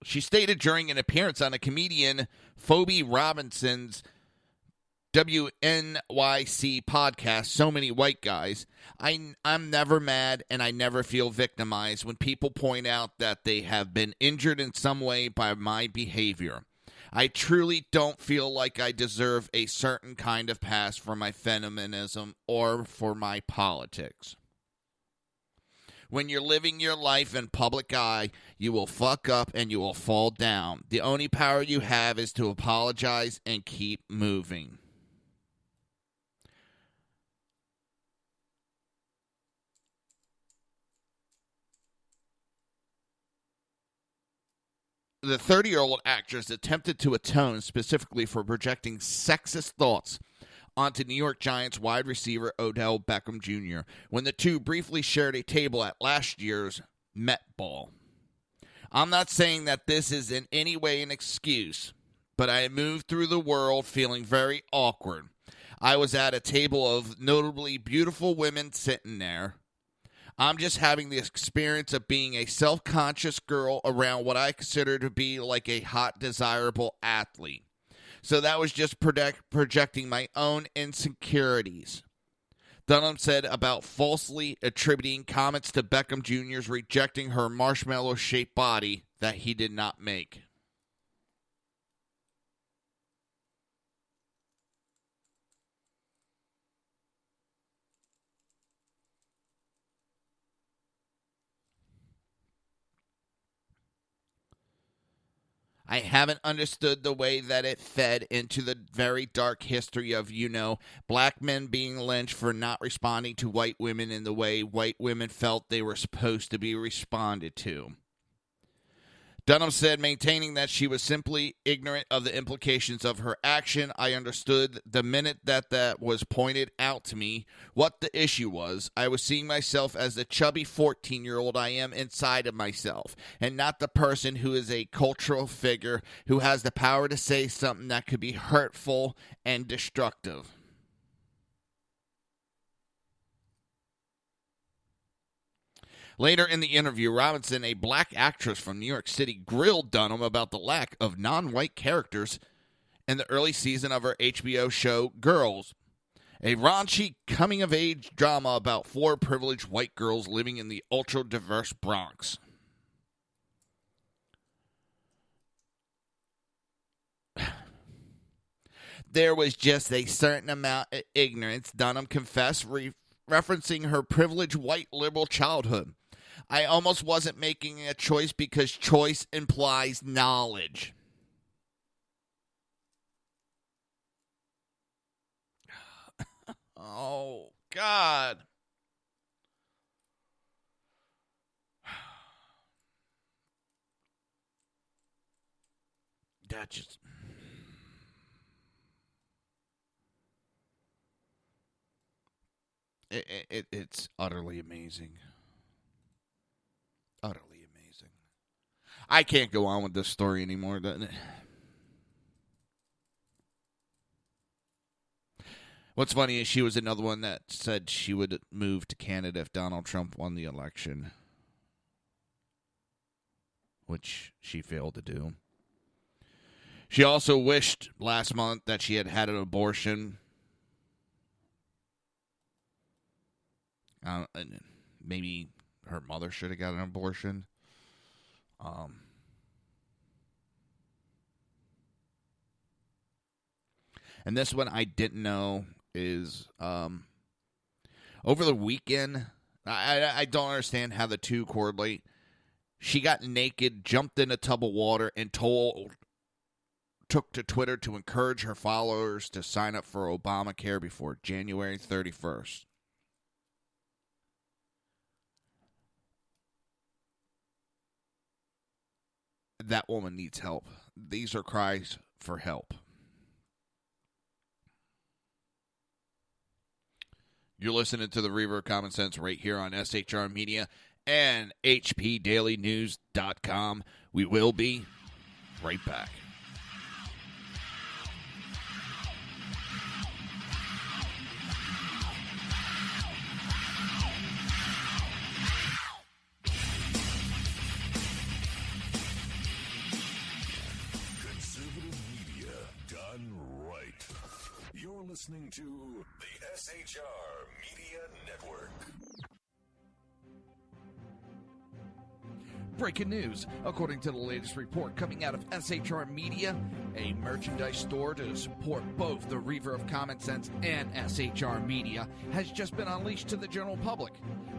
she stated during an appearance on a comedian Phoebe Robinson's WNYC podcast, So Many White Guys, I'm never mad and I never feel victimized when people point out that they have been injured in some way by my behavior. I truly don't feel like I deserve a certain kind of pass for my feminism or for my politics. When you're living your life in public eye, you will fuck up and you will fall down. The only power you have is to apologize and keep moving. The 30-year-old actress attempted to atone specifically for projecting sexist thoughts onto New York Giants wide receiver Odell Beckham Jr. when the two briefly shared a table at last year's Met Ball. I'm not saying that this is in any way an excuse, but I moved through the world feeling very awkward. I was at a table of notably beautiful women sitting there. I'm just having the experience of being a self-conscious girl around what I consider to be like a hot, desirable athlete. So that was just projecting my own insecurities. Dunham said about falsely attributing comments to Beckham Jr.'s rejecting her marshmallow-shaped body that he did not make. I haven't understood the way that it fed into the very dark history of, black men being lynched for not responding to white women in the way white women felt they were supposed to be responded to. Dunham said, maintaining that she was simply ignorant of the implications of her action. I understood the minute that was pointed out to me what the issue was. I was seeing myself as the chubby 14-year-old I am inside of myself, and not the person who is a cultural figure who has the power to say something that could be hurtful and destructive. Later in the interview, Robinson, a black actress from New York City, grilled Dunham about the lack of non-white characters in the early season of her HBO show Girls, a raunchy coming-of-age drama about four privileged white girls living in the ultra-diverse Bronx. There was just a certain amount of ignorance, Dunham confessed, referencing her privileged white liberal childhood. I almost wasn't making a choice because choice implies knowledge. Oh, God. That just... It's utterly amazing. Utterly amazing. I can't go on with this story anymore. What's funny is she was another one that said she would move to Canada if Donald Trump won the election. which she failed to do. She also wished last month that she had had an abortion. Maybe her mother should have got an abortion. And this one I didn't know is over the weekend. I don't understand how the two correlate. She got naked, jumped in a tub of water, and took to Twitter to encourage her followers to sign up for Obamacare before January 31st. That woman needs help. These are cries for help. You're listening to the Reaver of Common Sense right here on SHR Media and HPDailyNews.com. We will be right back. Conservative media done right. You're listening to the SHR Media Network. Breaking news. According to the latest report coming out of SHR Media, a merchandise store to support both the Reaver of Common Sense and SHR Media has just been unleashed to the general public.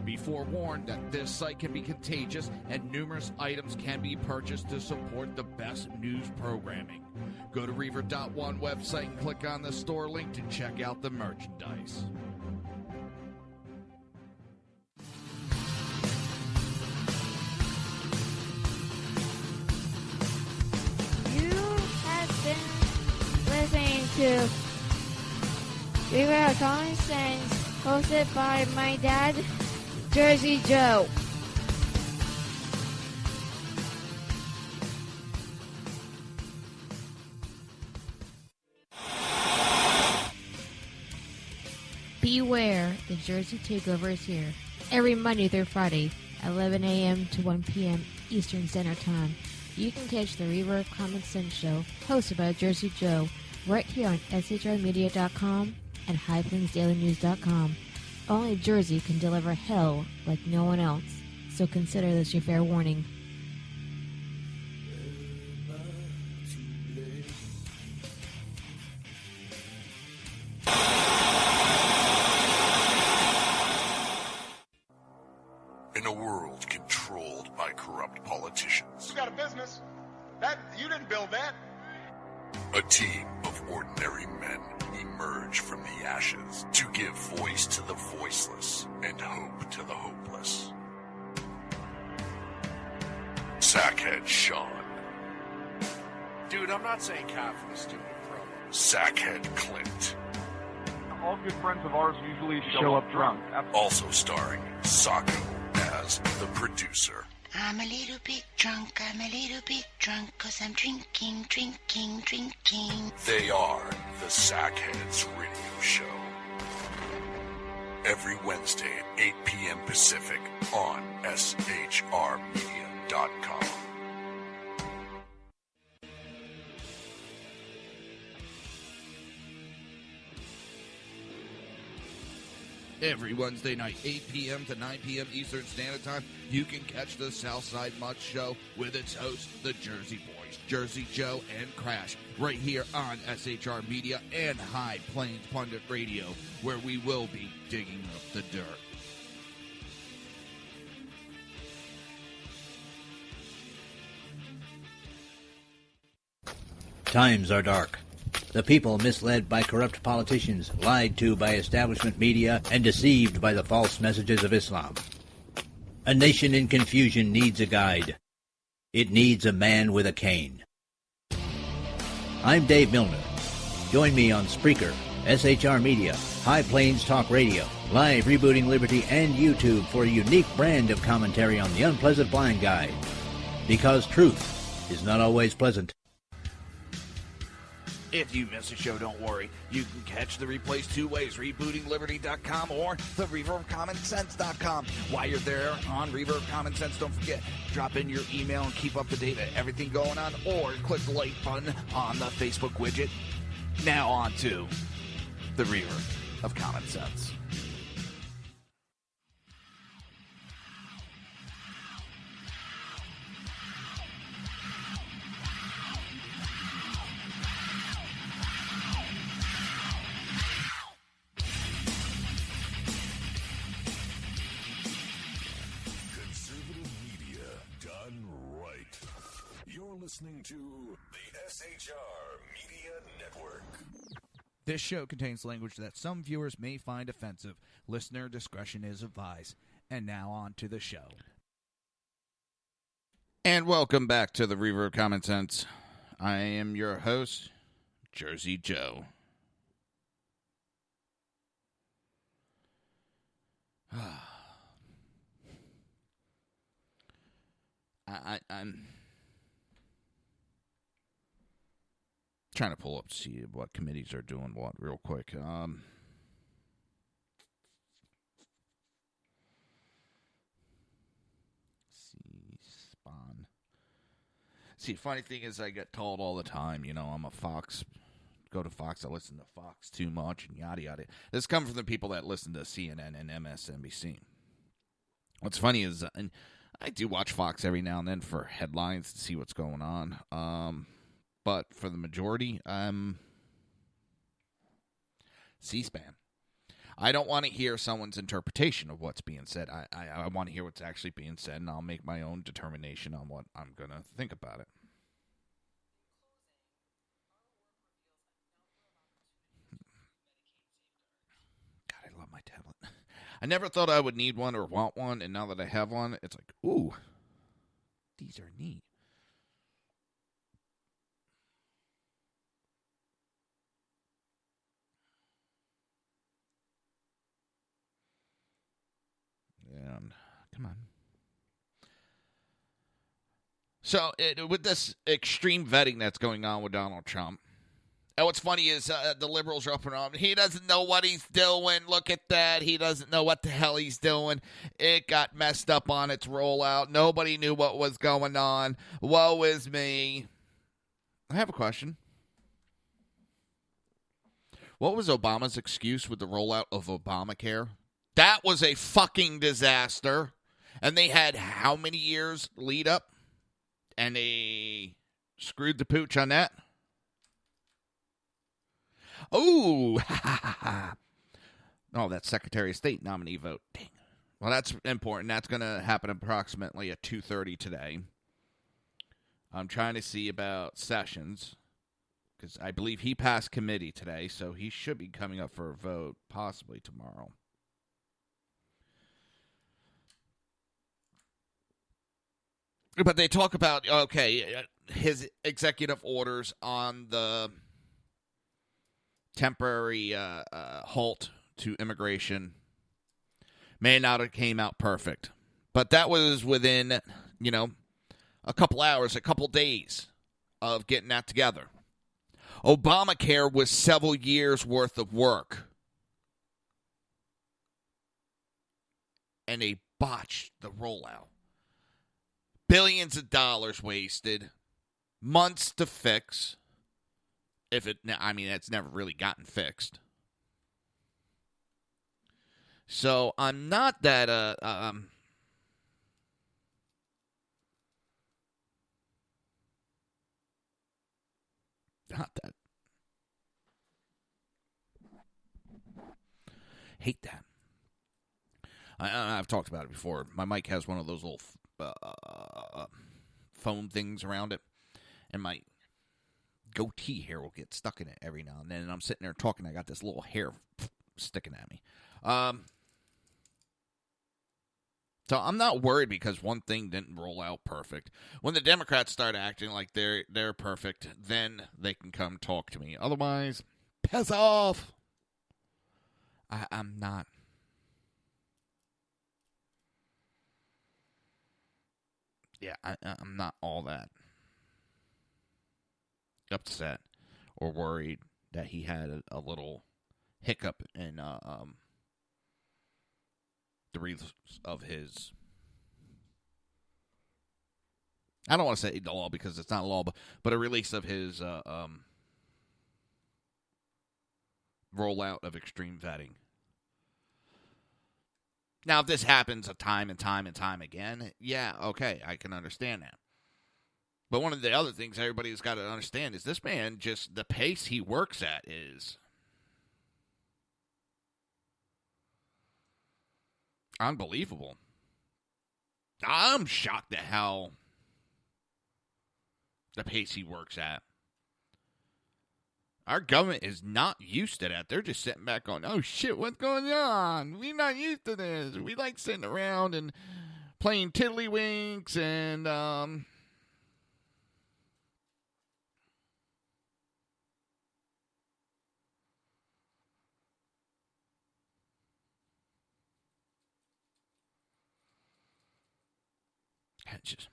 Be forewarned that this site can be contagious and numerous items can be purchased to support the best news programming. Go to Reaver.one website and click on the store link to check out the merchandise. Listening to Reaver of Common Sense, hosted by my dad, Jersey Joe. Beware, the Jersey Takeover is here. Every Monday through Friday, 11 a.m. to 1 p.m. Eastern Standard Time. You can catch the Reaver of Common Sense show, hosted by Jersey Joe, right here on SHRmedia.com and HighPlainsDailyNews.com. Only Jersey can deliver hell like no one else, so consider this your fair warning. In a world controlled by corrupt politicians, You got a business. You didn't build that. a team of ordinary men emerge from the ashes to give voice to the voiceless and hope to the hopeless. Sackhead Sean, Dude, I'm not saying cop for the stupid promo. Sackhead Clint, All good friends of ours usually show up drunk. also starring Sacco as the producer. I'm a little bit drunk, 'cause I'm drinking. They are the Sackheads Radio Show. Every Wednesday at 8 p.m. Pacific on SHRmedia.com. Every Wednesday night, 8 p.m. to 9 p.m. Eastern Standard Time, you can catch the Southside Mutt Show with its hosts, the Jersey Boys, Jersey Joe and Crash, right here on SHR Media and High Plains Pundit Radio, where we will be digging up the dirt. Times are dark. The people misled by corrupt politicians, lied to by establishment media, and deceived by the false messages of Islam. A nation in confusion needs a guide. It needs a man with a cane. I'm Dave Milner. Join me on Spreaker, SHR Media, High Plains Talk Radio, Live Rebooting Liberty, and YouTube for a unique brand of commentary on the unpleasant blind guide. Because truth is not always pleasant. If you miss a show, don't worry. You can catch the replays two ways, rebootingliberty.com or the reaverofcommonsense.com. While you're there on Reaver of Common Sense, don't forget, drop in your email and keep up to date with everything going on, or click the like button on the Facebook widget. Now on to the Reaver of Common Sense. Listening to the SHR Media Network. This show contains language that some viewers may find offensive. Listener discretion is advised. And now on to the show. And welcome back to the Reaver of Common Sense. I am your host, Jersey Joe. I'm trying to pull up to see what committees are doing what real quick. C-SPAN. See, funny thing is I get told all the time, you know, I'm a Fox. Go to Fox, I listen to Fox too much, and yada yada. This comes from the people that listen to CNN and MSNBC. What's funny is, and I do watch Fox every now and then for headlines to see what's going on. But for the majority, C-SPAN. I don't want to hear someone's interpretation of what's being said. I want to hear what's actually being said, and I'll make my own determination on what I'm going to think about it. God, I love my tablet. I never thought I would need one or want one, and now that I have one, it's like, ooh, these are neat. And come on. So, with this extreme vetting that's going on with Donald Trump, and what's funny is the liberals are up and on. He doesn't know what he's doing. Look at that. He doesn't know what the hell he's doing. It got messed up on its rollout. Nobody knew what was going on. Woe is me. I have a question. What was Obama's excuse with the rollout of Obamacare? That was a fucking disaster. And they had how many years lead up? And they screwed the pooch on that? Oh, oh, that's Secretary of State nominee vote. Dang. Well, that's important. That's going to happen approximately at 2:30 today. I'm trying to see about Sessions, because I believe he passed committee today, so he should be coming up for a vote possibly tomorrow. But they talk about, okay, his executive orders on the temporary halt to immigration may not have came out perfect. But that was within, you know, a couple hours, a couple days of getting that together. Obamacare was several years' worth of work. And they botched the rollout. Billions of dollars wasted. Months to fix. It's never really gotten fixed. So I'm not that not that. Hate that. I've talked about it before. My mic has one of those little foam things around it, and my goatee hair will get stuck in it every now and then, and I'm sitting there talking, I got this little hair sticking at me. So I'm not worried because one thing didn't roll out perfect. When the Democrats start acting like they're perfect, then they can come talk to me. Otherwise, piss off. I'm not. Yeah, I'm not all that upset or worried that he had a little hiccup in the release of his, I don't want to say the law because it's not a law, but a release of his rollout of extreme vetting. Now, if this happens time and time again, yeah, okay, I can understand that. But one of the other things everybody's got to understand is this man, just the pace he works at is unbelievable. I'm shocked at how the pace he works at. Our government is not used to that. They're just sitting back going, oh, shit, what's going on? We're not used to this. We like sitting around and playing tiddlywinks and, just...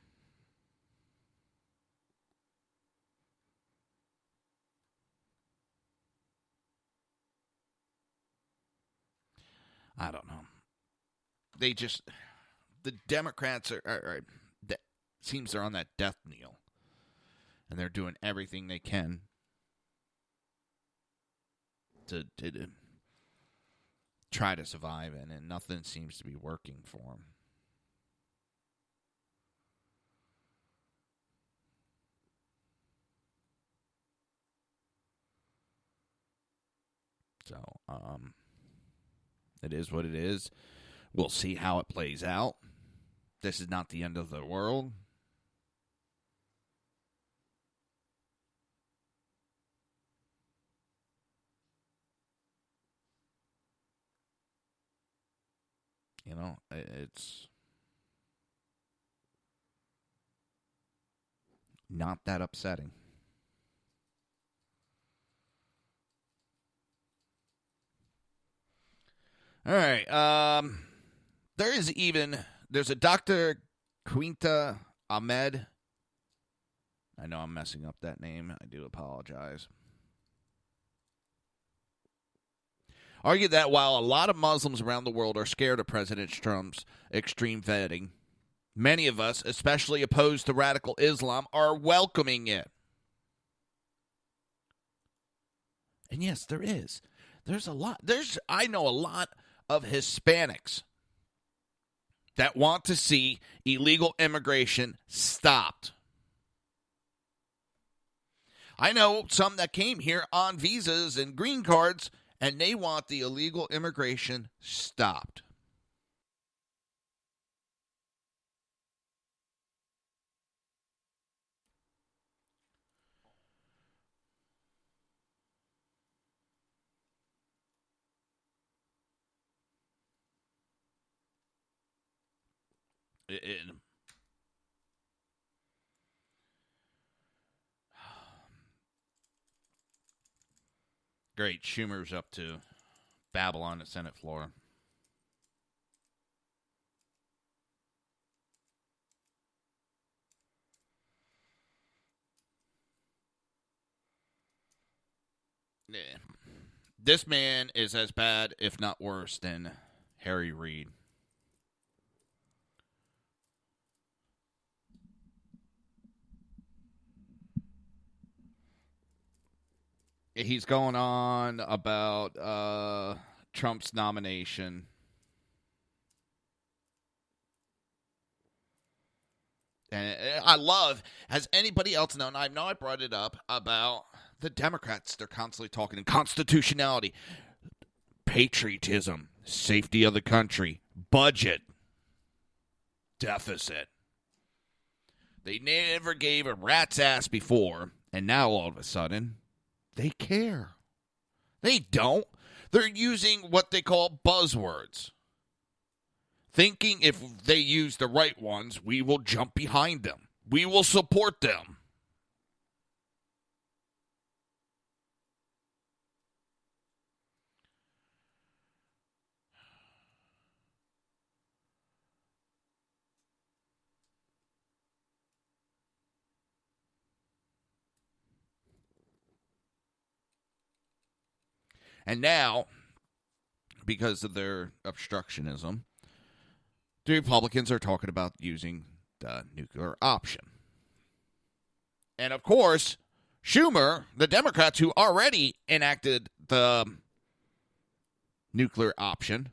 I don't know. The Democrats seems they're on that death knell. And they're doing everything they can to try to survive, and nothing seems to be working for them. So, it is what it is. We'll see how it plays out. This is not the end of the world. You know, it's not that upsetting. All right. There's a Dr. Quinta Ahmed. I know I'm messing up that name. I do apologize. Argued that while a lot of Muslims around the world are scared of President Trump's extreme vetting, many of us, especially opposed to radical Islam, are welcoming it. And yes, there is. I know a lot of Hispanics that want to see illegal immigration stopped. I know some that came here on visas and green cards, and they want the illegal immigration stopped. Great. Schumer's up to babble on the Senate floor. Yeah. This man is as bad, if not worse, than Harry Reid. He's going on about Trump's nomination. And has anybody else known? I know I brought it up about the Democrats. They're constantly talking constitutionality, patriotism, safety of the country, budget, deficit. They never gave a rat's ass before, and now all of a sudden, they care. They don't. They're using what they call buzzwords. Thinking if they use the right ones, we will jump behind them. We will support them. And now, because of their obstructionism, the Republicans are talking about using the nuclear option. And, of course, Schumer, the Democrats who already enacted the nuclear option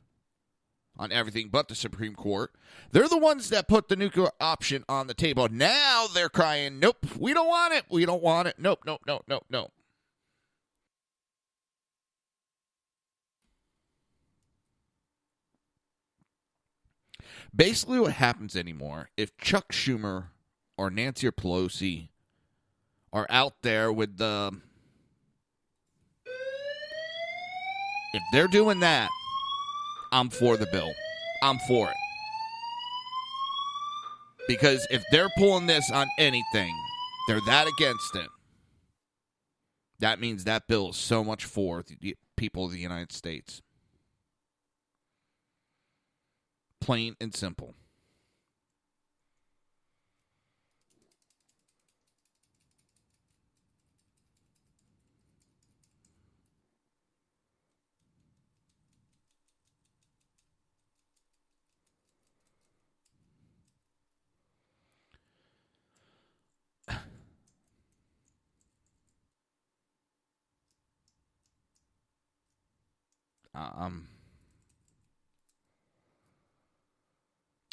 on everything but the Supreme Court, they're the ones that put the nuclear option on the table. Now they're crying, nope, we don't want it. We don't want it. Nope, nope, nope, nope, nope. Basically what happens anymore, if Chuck Schumer or Nancy Pelosi are out there with the... If they're doing that, I'm for the bill. I'm for it. Because if they're pulling this on anything, they're that against it. That means that bill is so much for the people of the United States. Plain and simple.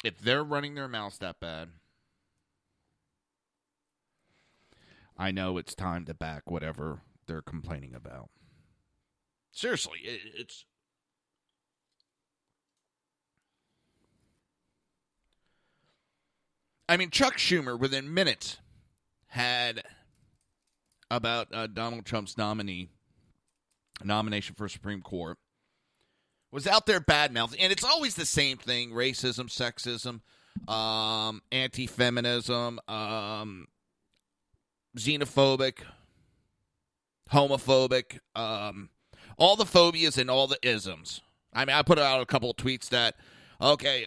If they're running their mouths that bad, I know it's time to back whatever they're complaining about. Seriously, it's... I mean, Chuck Schumer, within minutes, had about Donald Trump's nomination for Supreme Court, was out there bad-mouthing. And it's always the same thing, racism, sexism, anti-feminism, xenophobic, homophobic, all the phobias and all the isms. I mean, I put out a couple of tweets that, okay,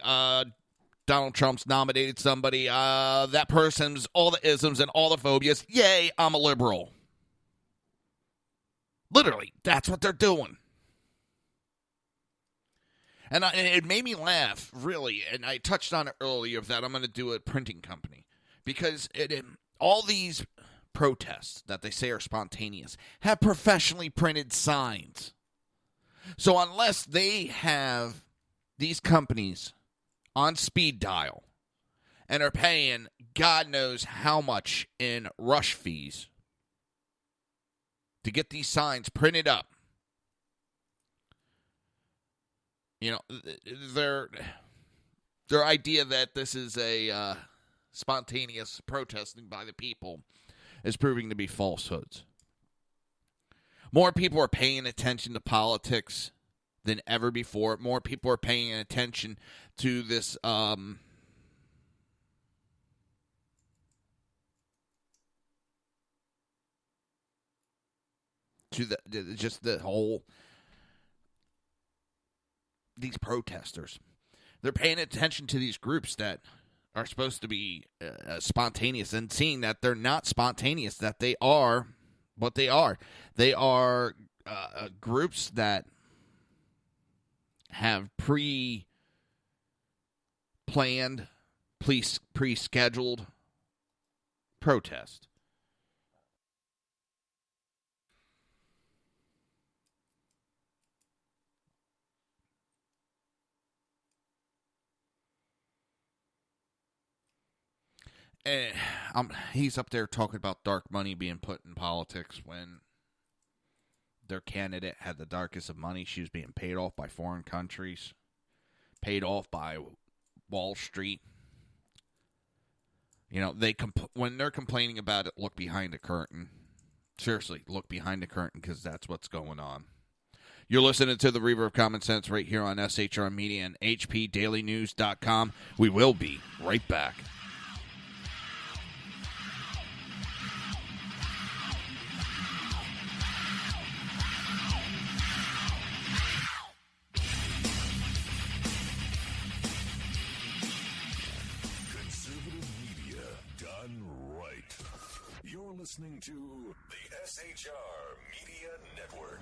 Donald Trump's nominated somebody, that person's all the isms and all the phobias. Yay, I'm a liberal. Literally, that's what they're doing. And it made me laugh, really, and I touched on it earlier, that I'm going to do a printing company. Because all these protests that they say are spontaneous have professionally printed signs. So unless they have these companies on speed dial and are paying God knows how much in rush fees to get these signs printed up, you know, their idea that this is a spontaneous protesting by the people is proving to be falsehoods. More people are paying attention to politics than ever before. More people are paying attention to this to the whole, these protesters. They're paying attention to these groups that are supposed to be spontaneous, and seeing that they're not spontaneous, that they are what they are. They are groups that have pre-planned, pre-scheduled protest. And he's up there talking about dark money being put in politics when their candidate had the darkest of money. She was being paid off by foreign countries, paid off by Wall Street. You know, when they're complaining about it, look behind the curtain. Seriously, look behind the curtain, because that's what's going on. You're listening to the Reaver of Common Sense right here on SHR Media and HPDailyNews.com. We will be right back. Listening to the SHR Media Network.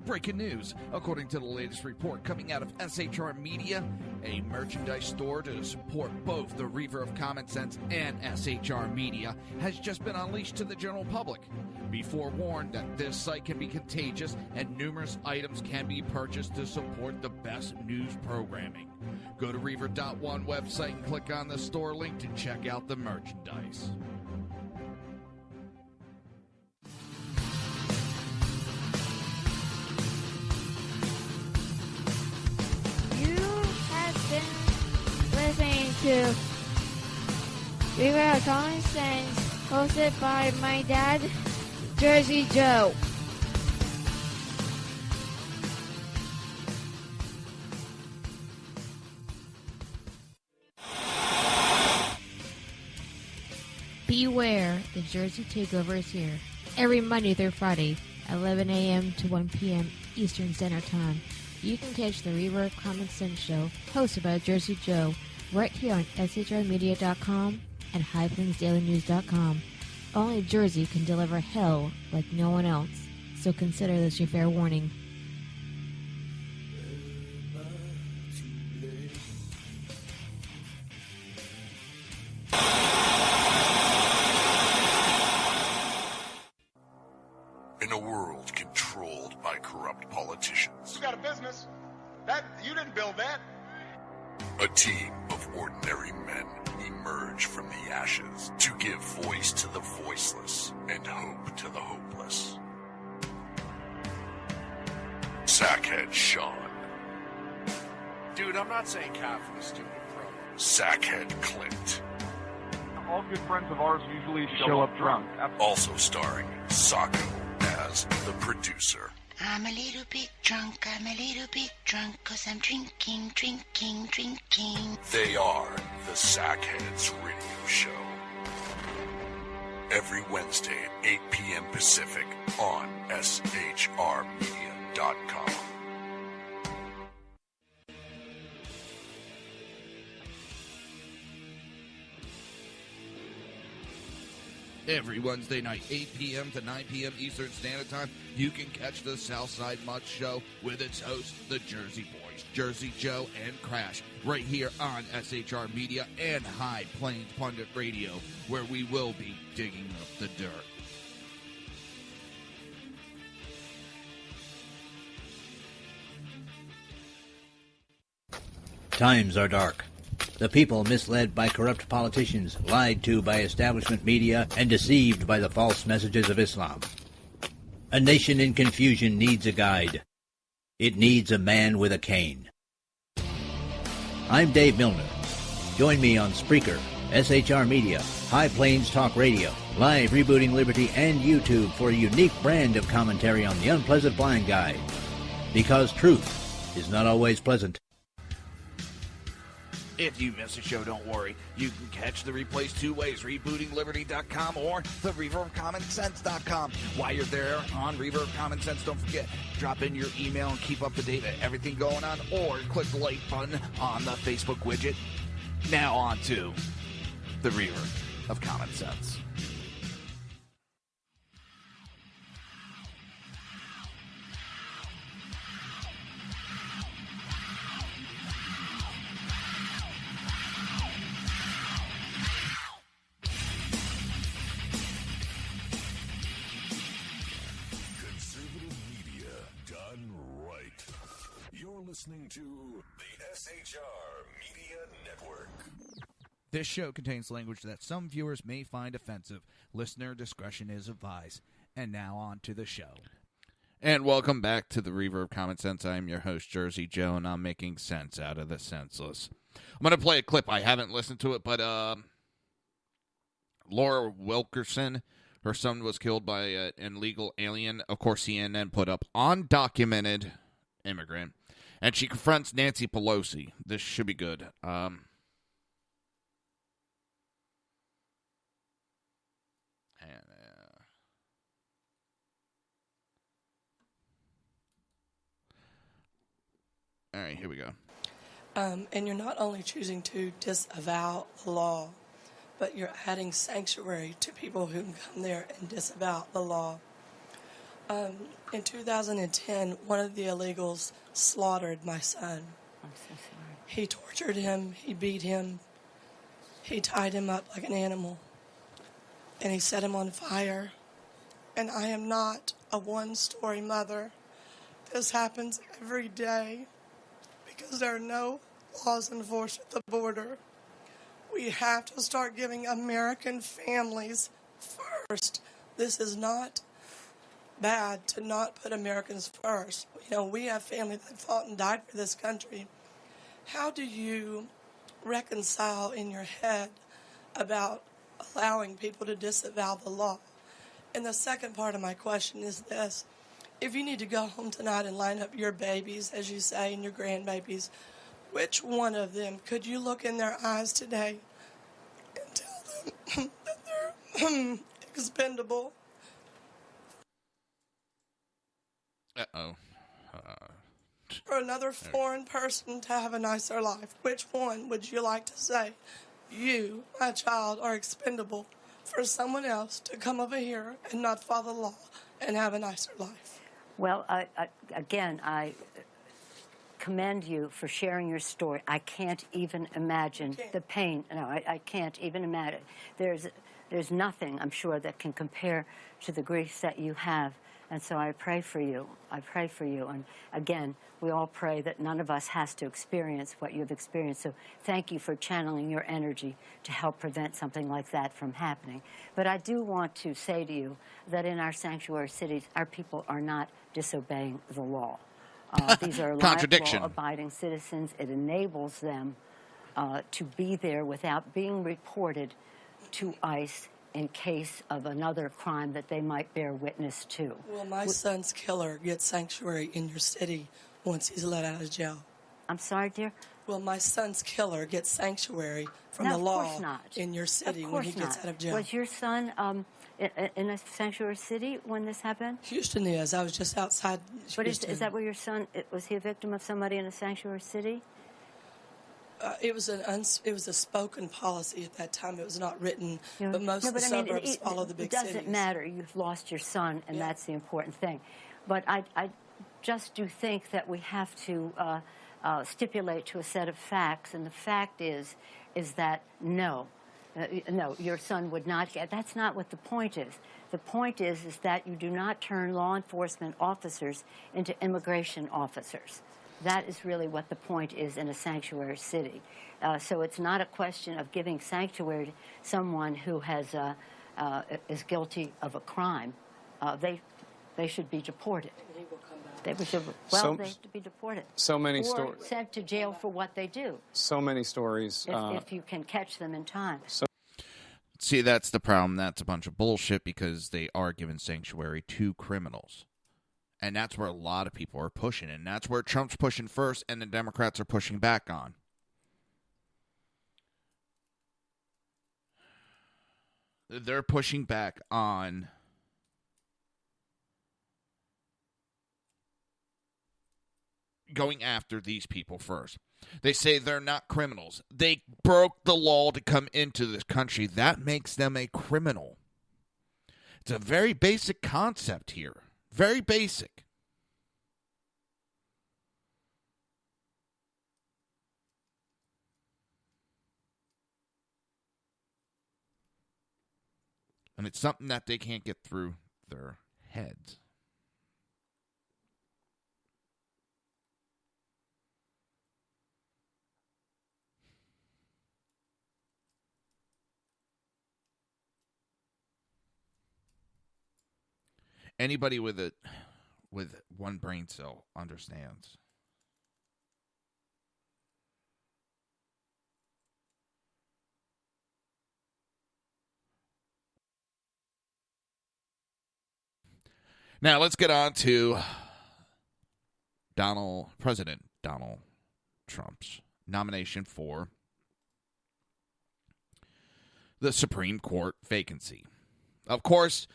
Breaking news. According to the latest report coming out of SHR Media, a merchandise store to support both the Reaver of Common Sense and SHR Media has just been unleashed to the general public. Be forewarned that this site can be contagious and numerous items can be purchased to support the best news programming. Go to Reaver.one website and click on the store link to check out the merchandise. Listening to Reaver of Common Sense, hosted by my dad, Jersey Joe. Beware, the Jersey Takeover is here. Every Monday through Friday, 11 a.m. to 1 p.m. Eastern Standard Time. You can catch the Reaver of Common Sense show, hosted by Jersey Joe, right here on shrmedia.com and highplainsdailynews.com. Only Jersey can deliver hell like no one else, so consider this your fair warning. In a world controlled by corrupt politicians, You got a business. You didn't build that. a team of ordinary men emerge from the ashes to give voice to the voiceless and hope to the hopeless. Sackhead Sean, Dude, I'm not saying cop for the stupid program. Sackhead Clint, All good friends of ours usually show up drunk. also starring Sacco as the producer. I'm a little bit drunk, 'cause I'm drinking. They are the Sackheads Radio Show. Every Wednesday at 8 p.m. Pacific on shrmedia.com. Every Wednesday night, 8 p.m. to 9 p.m. Eastern Standard Time, you can catch the Southside Mutt Show with its hosts, the Jersey Boys, Jersey Joe and Crash, right here on SHR Media and High Plains Pundit Radio, where we will be digging up the dirt. Times are dark. The people misled by corrupt politicians, lied to by establishment media, and deceived by the false messages of Islam. A nation in confusion needs a guide. It needs a man with a cane. I'm Dave Milner. Join me on Spreaker, SHR Media, High Plains Talk Radio, Live Rebooting Liberty, and YouTube for a unique brand of commentary on the unpleasant blind guide. Because truth is not always pleasant. If you miss a show, don't worry. You can catch the replays two ways, rebootingliberty.com or the reaverofcommonsense.com. While you're there on Reaver of Common Sense, don't forget, drop in your email and keep up to date with everything going on, or click the like button on the Facebook widget. Now on to the Reaver of Common Sense. Listening to the SHR Media Network. This show contains language that some viewers may find offensive. Listener discretion is advised. And now on to the show. And welcome back to the Reaver of Common Sense. I'm your host, Jersey Joe, and I'm making sense out of the senseless. I'm going to play a clip. I haven't listened to it, but Laura Wilkerson, her son was killed by an illegal alien. Of course, CNN put up undocumented immigrant. And she confronts Nancy Pelosi. This should be good. All right, here we go. And you're not only choosing to disavow the law, but you're adding sanctuary to people who can come there and disavow the law. In 2010, one of the illegals slaughtered my son. I'm so sorry. He tortured him. He beat him. He tied him up like an animal. And he set him on fire. And I am not a one-story mother. This happens every day because there are no laws enforced at the border. We have to start giving American families first. This is not bad to not put Americans first. You know, we have family that fought and died for this country. How do you reconcile in your head about allowing people to disavow the law? And the second part of my question is this. If you need to go home tonight and line up your babies, as you say, and your grandbabies, which one of them could you look in their eyes today and tell them that they're expendable? Uh-oh. For another foreign person to have a nicer life, which one would you like to say? You, my child, are expendable for someone else to come over here and not follow the law and have a nicer life. Well, I commend you for sharing your story. I can't even imagine the pain. No, I can't even imagine. There's nothing, I'm sure, that can compare to the grief that you have. And so I pray for you. I pray for you. And again, we all pray that none of us has to experience what you've experienced. So thank you for channeling your energy to help prevent something like that from happening. But I do want to say to you that in our sanctuary cities, our people are not disobeying the law. These are law-abiding citizens. It enables them to be there without being reported to ICE in case of another crime that they might bear witness to. Will my son's killer get sanctuary in your city once he's let out of jail? I'm sorry, dear? Will my son's killer get sanctuary from the law in your city when he gets out of jail? Was your son in a sanctuary city when this happened? Houston is. I was just outside Houston. But is that where your son, was he a victim of somebody in a sanctuary city? It was a spoken policy at that time. It was not written, but most of the suburbs follow the big cities. It doesn't matter. You've lost your son, and that's the important thing. But I just do think that we have to stipulate to a set of facts, and the fact is that no, your son would not get. That's not what the point is. The point is that you do not turn law enforcement officers into immigration officers. That is really what the point is in a sanctuary city. So it's not a question of giving sanctuary to someone who is guilty of a crime. They should be deported. They should be deported. So many or stories. Sent to jail for what they do. So many stories. If you can catch them in time. See, that's the problem. That's a bunch of bullshit because they are giving sanctuary to criminals. And that's where a lot of people are pushing. And that's where Trump's pushing first and the Democrats are pushing back on. They're pushing back on going after these people first. They say they're not criminals. They broke the law to come into this country. That makes them a criminal. It's a very basic concept here. Very basic. And it's something that they can't get through their heads. Anybody with one brain cell understands. Now let's get on to President Donald Trump's nomination for the Supreme Court vacancy. Of course,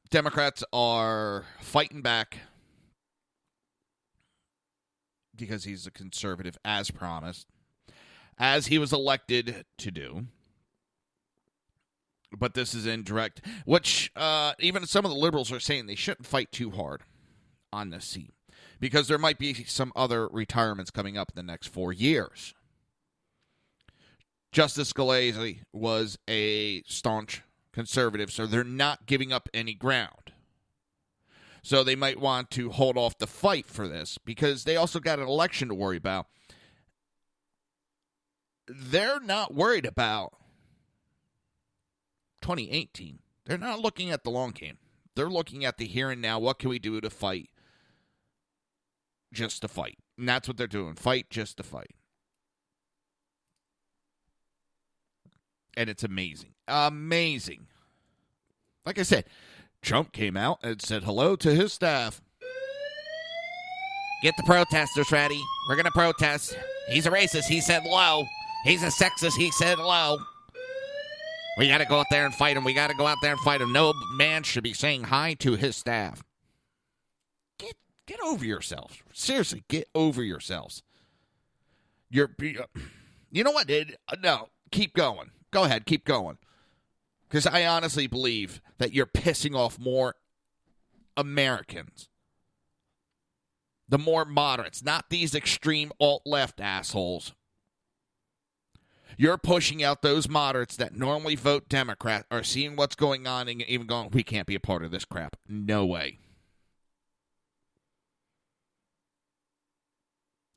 Democrats are fighting back because he's a conservative, as promised, as he was elected to do. But this is indirect, which even some of the liberals are saying they shouldn't fight too hard on this seat because there might be some other retirements coming up in the next 4 years. Justice Scalise was a staunch conservative, so they're not giving up any ground. So they might want to hold off the fight for this because they also got an election to worry about. They're not worried about 2018. They're not looking at the long game. They're looking at the here and now. What can we do to fight? Just to fight. And that's what they're doing. Fight just to fight. And it's amazing. Amazing. Like I said, Trump came out and said hello to his staff. Get the protesters ready. We're going to protest. He's a racist. He said hello. He's a sexist. He said hello. We got to go out there and fight him. We got to go out there and fight him. No man should be saying hi to his staff. Get over yourselves. Seriously, get over yourselves. You know what? No, keep going. Go ahead, keep going. Because I honestly believe that you're pissing off more Americans. The more moderates, not these extreme alt-left assholes. You're pushing out those moderates that normally vote Democrat, are seeing what's going on and even going, we can't be a part of this crap. No way.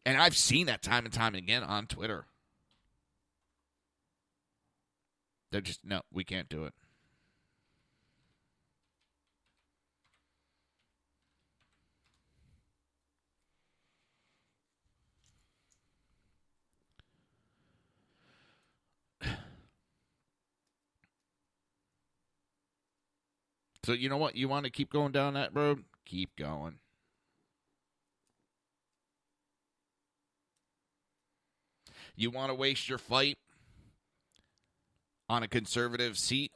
And I've seen that time and time again on Twitter. They're just, no, we can't do it. So you know what? You want to keep going down that road? Keep going. You want to waste your fight on a conservative seat?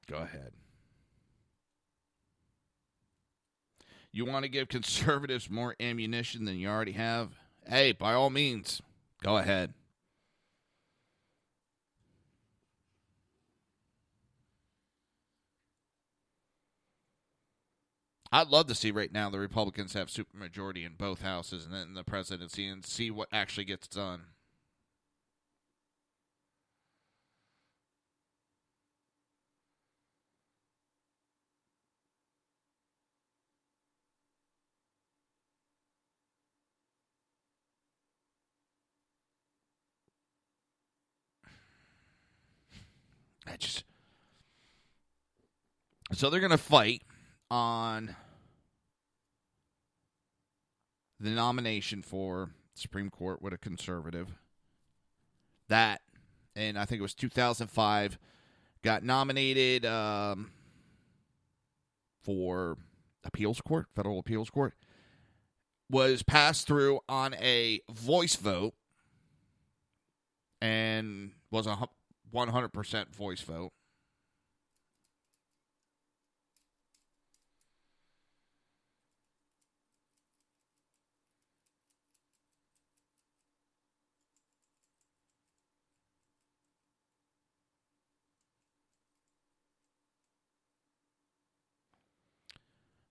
Go ahead. You want to give conservatives more ammunition than you already have? Hey, by all means, go ahead. I'd love to see right now the Republicans have supermajority in both houses and then the presidency and see what actually gets done. So they're going to fight on the nomination for Supreme Court with a conservative. That, and I think it was 2005, got nominated for appeals court, federal appeals court, was passed through on a voice vote and was a 100% voice vote.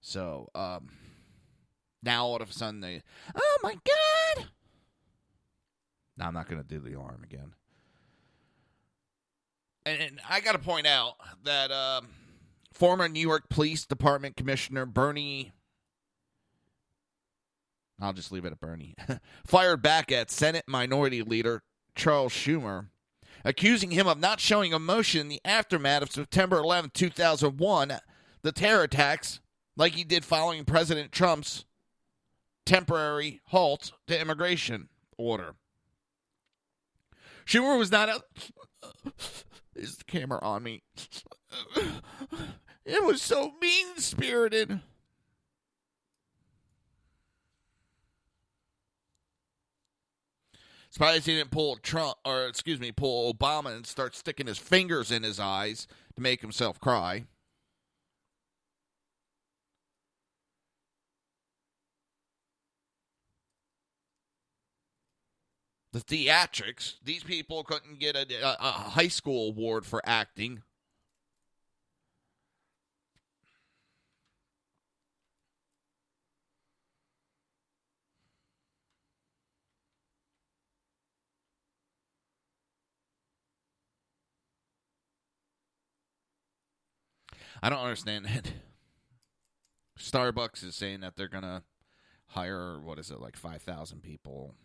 So, now all of a sudden they, oh my God! Now I'm not going to do the alarm again. And I got to point out that former New York Police Department Commissioner Bernie, I'll just leave it at Bernie, fired back at Senate Minority Leader Charles Schumer, accusing him of not showing emotion in the aftermath of September 11, 2001, the terror attacks, like he did following President Trump's temporary halt to immigration order. Schumer was not is the camera on me? It was so mean-spirited. Surprised he didn't pull pull Obama and start sticking his fingers in his eyes to make himself cry. The theatrics. These people couldn't get a high school award for acting. I don't understand it. Starbucks is saying that they're going to hire, 5,000 people.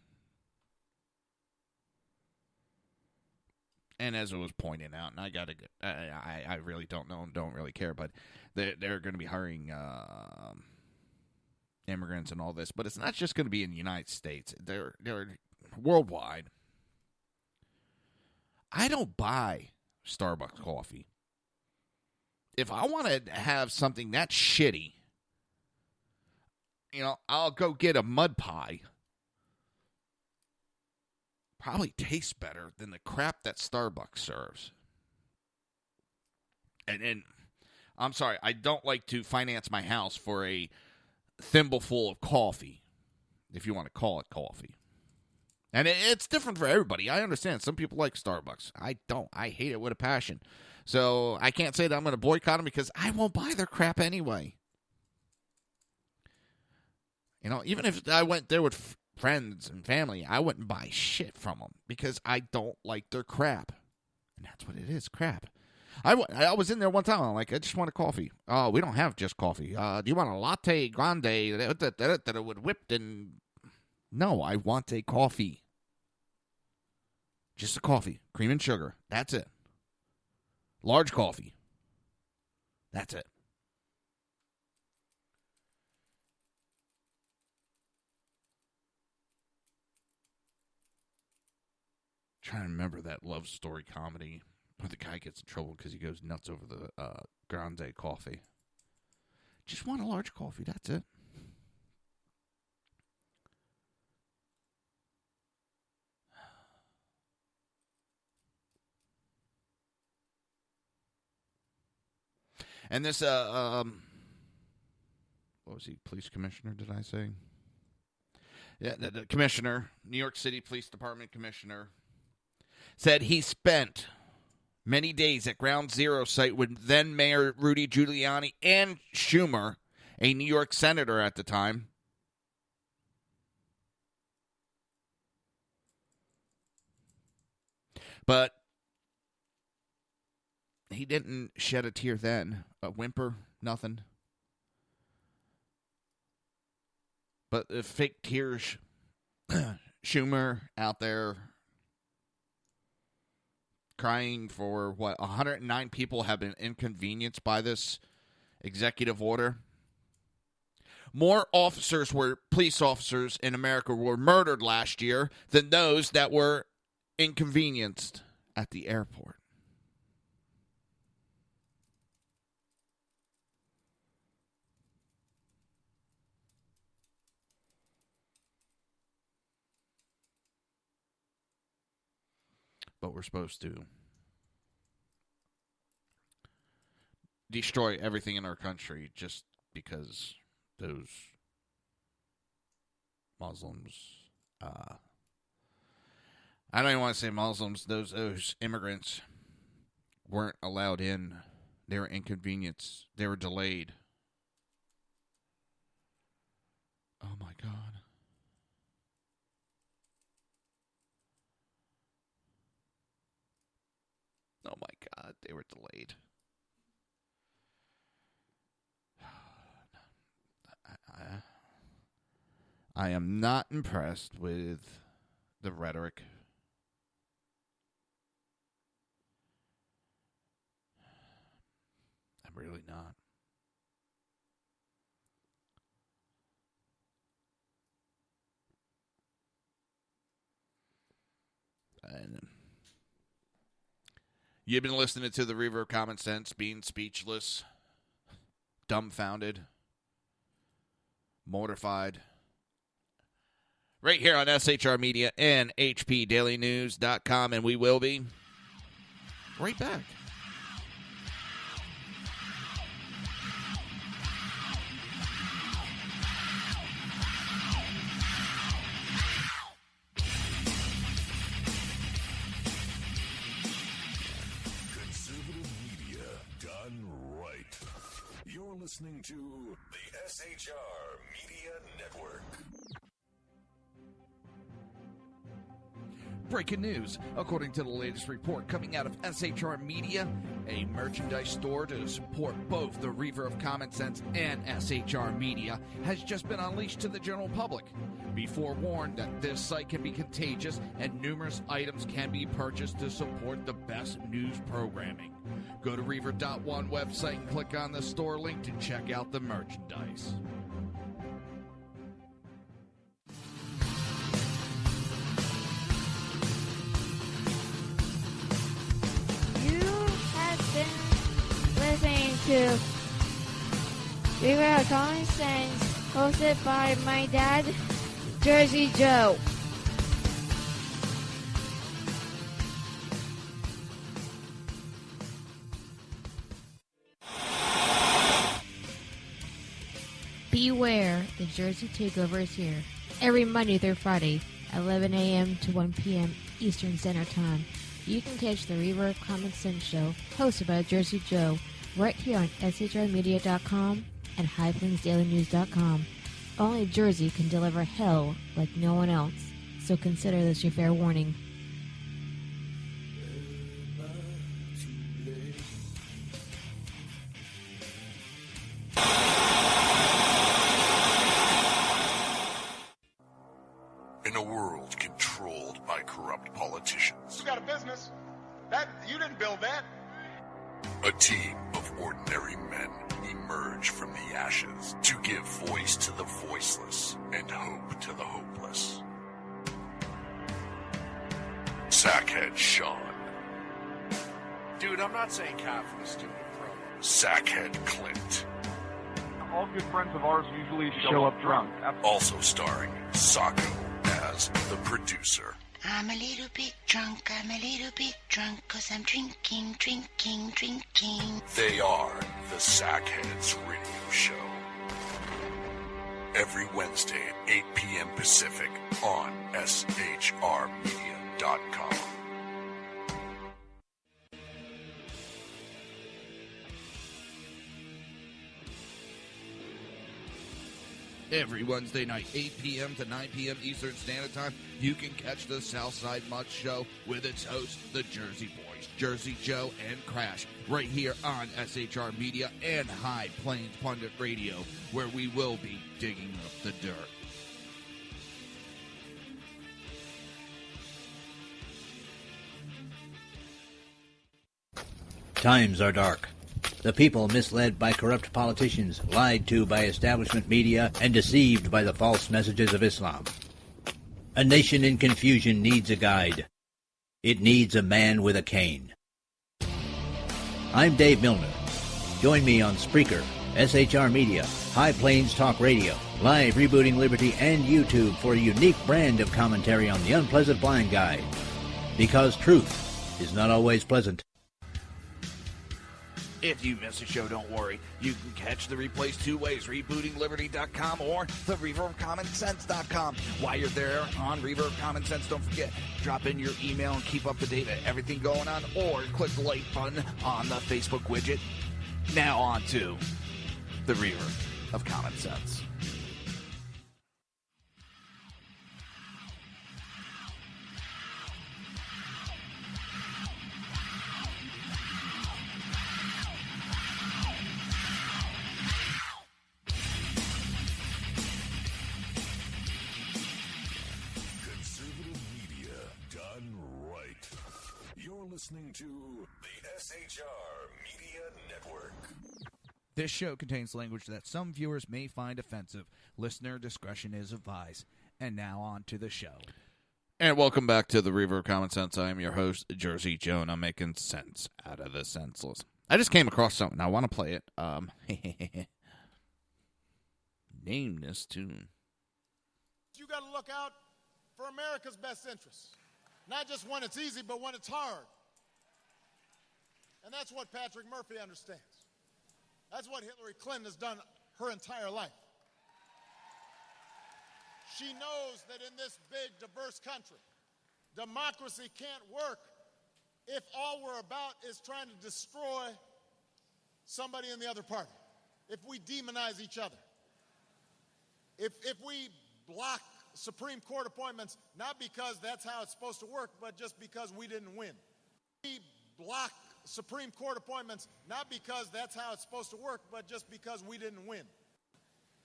And as it was pointing out, and I really don't know and don't really care, but they're going to be hiring immigrants and all this. But it's not just going to be in the United States. They're worldwide. I don't buy Starbucks coffee. If I want to have something that's shitty, I'll go get a mud pie. Probably tastes better than the crap that Starbucks serves. And I'm sorry, I don't like to finance my house for a thimbleful of coffee, if you want to call it coffee. And it's different for everybody. I understand. Some people like Starbucks. I don't. I hate it with a passion. So I can't say that I'm going to boycott them because I won't buy their crap anyway. Even if I went there with friends and family, I wouldn't buy shit from them because I don't like their crap. And that's what it is, crap. I was in there one time. I'm like, I just want a coffee. Oh, we don't have just coffee. Do you want a latte grande that would whipped and... No, I want a coffee. Just a coffee. Cream and sugar. That's it. Large coffee. That's it. Trying to remember that love story comedy where the guy gets in trouble because he goes nuts over the grande coffee. Just want a large coffee. That's it. And this, what was he, police commissioner, did I say? Yeah, the commissioner, New York City Police Department commissioner, said he spent many days at Ground Zero site with then Mayor Rudy Giuliani and Schumer, a New York senator at the time. But he didn't shed a tear then. A whimper, nothing. But the fake tears, Schumer out there crying for 109 people have been inconvenienced by this executive order. More police officers in America were murdered last year than those that were inconvenienced at the airport. But we're supposed to destroy everything in our country just because those Muslims, I don't even want to say Muslims, those immigrants weren't allowed in. They were inconvenienced. They were delayed. Oh my God. Oh my God, they were delayed. I am not impressed with the rhetoric. I'm really not. And you've been listening to the Reaver of Common Sense, being speechless, dumbfounded, mortified. Right here on SHR Media and HPDailyNews.com, and we will be right back. listening to the SHR Media Network. Breaking news. According to the latest report coming out of SHR Media, a merchandise store to support both the Reaver of Common Sense and SHR Media has just been unleashed to the general public. Be forewarned that this site can be contagious and numerous items can be purchased to support the best news programming. Go to Reaver.one website and click on the store link to check out the merchandise. Listening to Reaver of Common Sense, hosted by my dad, Jersey Joe. Beware, the Jersey Takeover is here. Every Monday through Friday, 11 a.m. to 1 p.m. Eastern Standard Time. You can catch the Reaver of Common Sense show, hosted by Jersey Joe, right here on shrmedia.com and highplainsdailynews.com. Only Jersey can deliver hell like no one else, so consider this your fair warning. In a world controlled by corrupt politicians, You got a business. You didn't build that. a team of ordinary men emerge from the ashes to give voice to the voiceless and hope to the hopeless. Sackhead Sean, Dude, I'm not saying confidence, stupid pro. Sackhead Clint, All good friends of ours usually show up drunk. also starring Sacco as the producer. I'm a little bit drunk, 'cause I'm drinking. They are the Sackheads Radio Show. Every Wednesday at 8 p.m. Pacific on shrmedia.com. Every Wednesday night, 8 p.m. to 9 p.m. Eastern Standard Time, you can catch the Southside Mutt Show with its hosts, the Jersey Boys, Jersey Joe and Crash, right here on SHR Media and High Plains Pundit Radio, where we will be digging up the dirt. Times are dark. The people misled by corrupt politicians, lied to by establishment media, and deceived by the false messages of Islam. A nation in confusion needs a guide. It needs a man with a cane. I'm Dave Milner. Join me on Spreaker, SHR Media, High Plains Talk Radio, Live Rebooting Liberty, and YouTube for a unique brand of commentary on the unpleasant blind guide. Because truth is not always pleasant. If you miss a show, don't worry. You can catch the replays two ways, rebootingliberty.com or the reaverofcommonsense.com. While you're there on Reaver of Common Sense, don't forget, drop in your email and keep up to date with everything going on, or click the like button on the Facebook widget. Now on to the Reaver of Common Sense. Listening to the SHR Media Network. This show contains language that some viewers may find offensive. Listener discretion is advised. And now on to the show. And welcome back to the Reaver of Common Sense. I am your host, Jersey Joe, and I'm making sense out of the senseless. I just came across something. I want to play it. Name this tune. You got to look out for America's best interests. Not just when it's easy, but when it's hard. And that's what Patrick Murphy understands. That's what Hillary Clinton has done her entire life. She knows that in this big, diverse country, democracy can't work if all we're about is trying to destroy somebody in the other party. if we demonize each other. If we block Supreme Court appointments, not because that's how it's supposed to work, but just because we didn't win. We block Supreme Court appointments, not because that's how it's supposed to work, but just because we didn't win.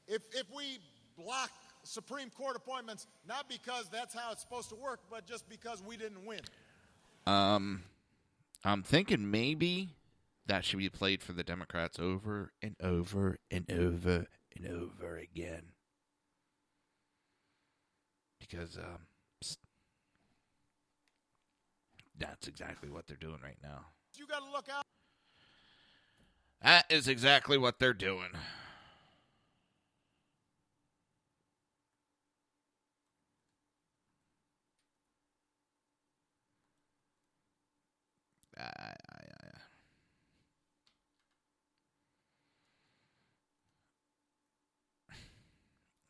If we block Supreme Court appointments, not because that's how it's supposed to work, but just because we didn't win. I'm thinking maybe that should be played for the Democrats over and over and over and over again. Because that's exactly what they're doing right now. You got to look out. That is exactly what they're doing.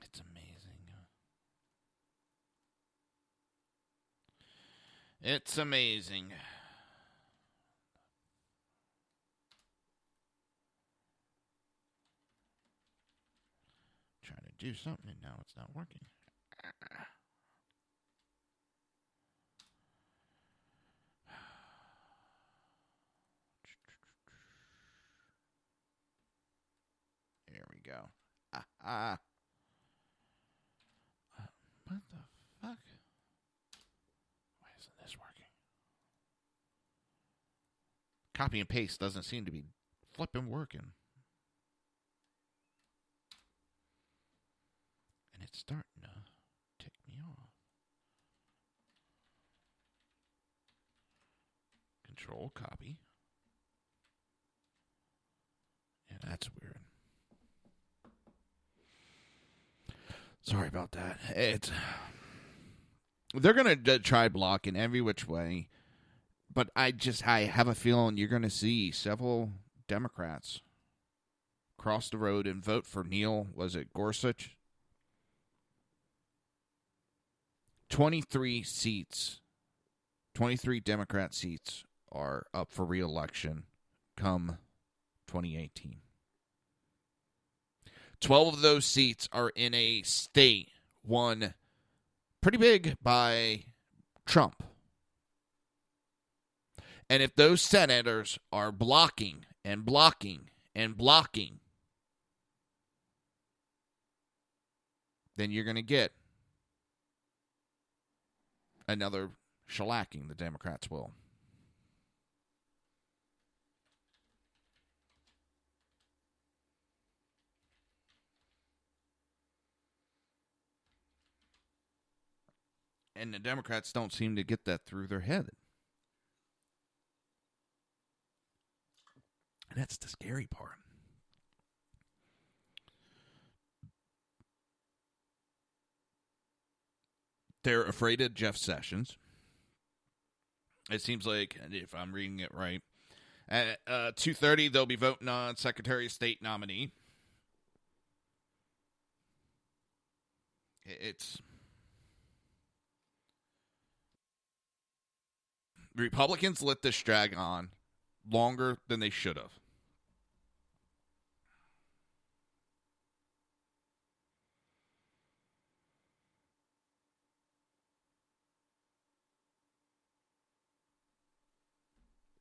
It's amazing. It's amazing. Trying to do something and now it's not working. There we go. What the fuck? Why isn't this working? Copy and paste doesn't seem to be flipping working. And it's starting to tick me off. Control copy. Yeah, that's weird. Sorry about that. They're going to try blocking every which way, but I have a feeling you're going to see several Democrats cross the road and vote for Neil, was it Gorsuch? 23 seats, 23 Democrat seats are up for re-election come 2018. 12 of those seats are in a state won pretty big by Trump. And if those senators are blocking and blocking and blocking, then you're going to get another shellacking, the Democrats will. And the Democrats don't seem to get that through their head. And that's the scary part. They're afraid of Jeff Sessions. It seems like, if I'm reading it right, at 2:30 they'll be voting on Secretary of State nominee. It's... Republicans let this drag on longer than they should have.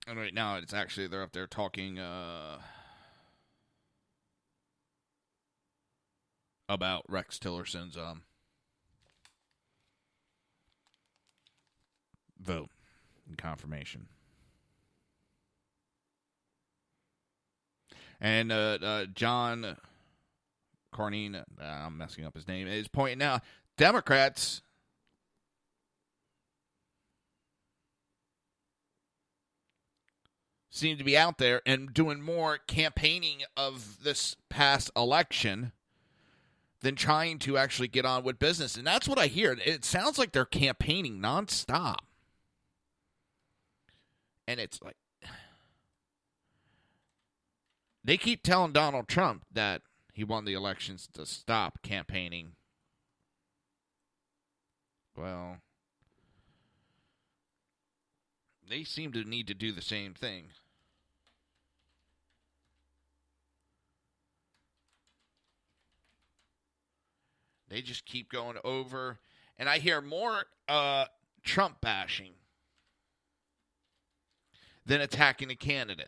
And right now, it's actually, they're up there talking about Rex Tillerson's vote and confirmation. And John Cornyn, I'm messing up his name, is pointing out Democrats seem to be out there and doing more campaigning of this past election than trying to actually get on with business. And that's what I hear. It sounds like they're campaigning nonstop. And it's like, they keep telling Donald Trump that he won the elections to stop campaigning. Well, they seem to need to do the same thing. They just keep going over. And I hear more Trump bashing than attacking a candidate.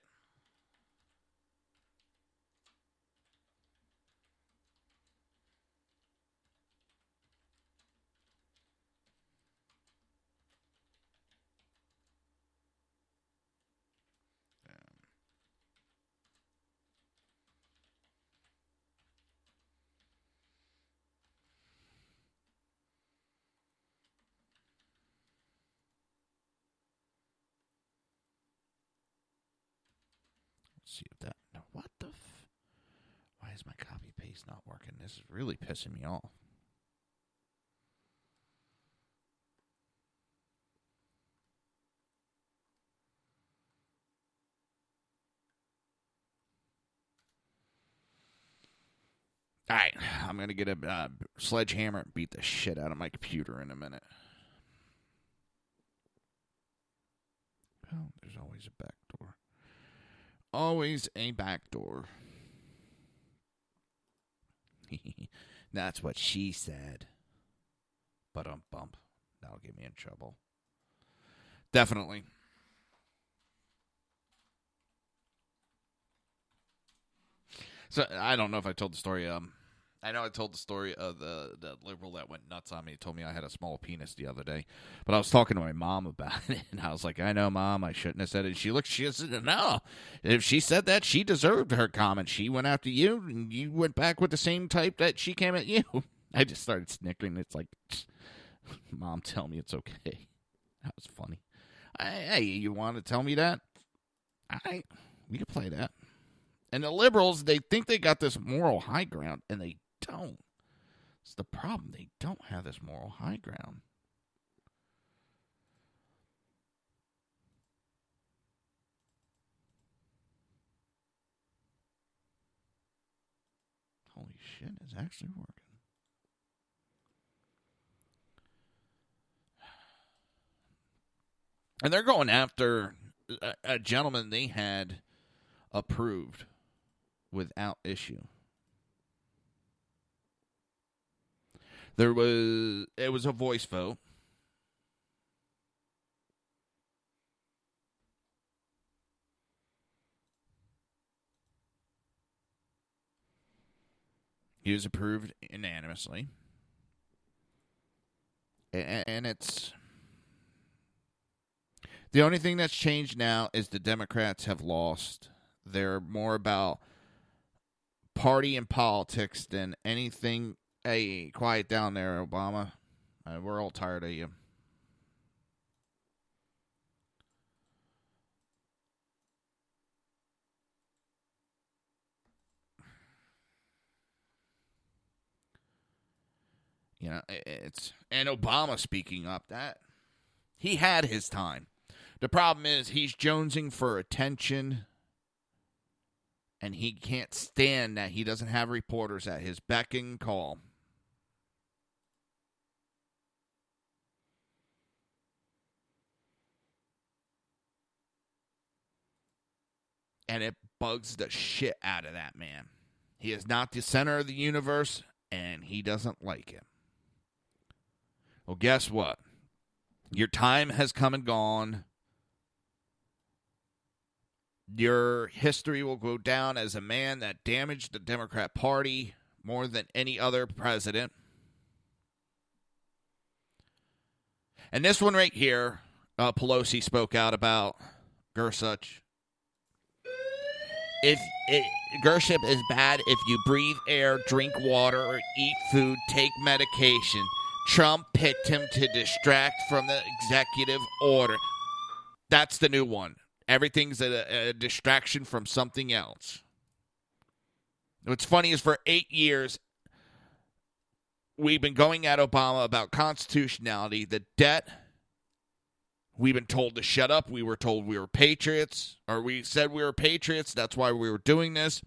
See if that. What the? Why is my copy paste not working? This is really pissing me off. All right, I'm going to get a sledgehammer and beat the shit out of my computer in a minute. Oh, there's always a back door. Always a back door. That's what she said. But bump. That'll get me in trouble. Definitely. So I don't know if I told the story. I know I told the story of the liberal that went nuts on me. He told me I had a small penis the other day. But I was talking to my mom about it, and I was like, I know, Mom, I shouldn't have said it. And she said, no. If she said that, she deserved her comment. She went after you, and you went back with the same type that she came at you. I just started snickering. It's like, Mom, tell me it's okay. That was funny. Hey, you want to tell me that? We can play that. And the liberals, they think they got this moral high ground, and they don't. It's the problem. They don't have this moral high ground. Holy shit, it's actually working. And they're going after a gentleman they had approved without issue. It was a voice vote. He was approved unanimously. And it's... The only thing that's changed now is the Democrats have lost. They're more about party and politics than anything. Hey, quiet down there, Obama. We're all tired of you. You know, and Obama speaking up, that he had his time. The problem is he's jonesing for attention, and he can't stand that he doesn't have reporters at his beck and call. And it bugs the shit out of that man. He is not the center of the universe, and he doesn't like it. Well, guess what? Your time has come and gone. Your history will go down as a man that damaged the Democrat Party more than any other president. And this one right here, Pelosi spoke out about Gorsuch. Gorsuch is bad if you breathe air, drink water, or eat food, take medication. Trump picked him to distract from the executive order. That's the new one. Everything's a distraction from something else. What's funny is for 8 years, we've been going at Obama about constitutionality, the debt. We've been told to shut up. We were told we were patriots, or we said we were patriots. That's why we were doing this.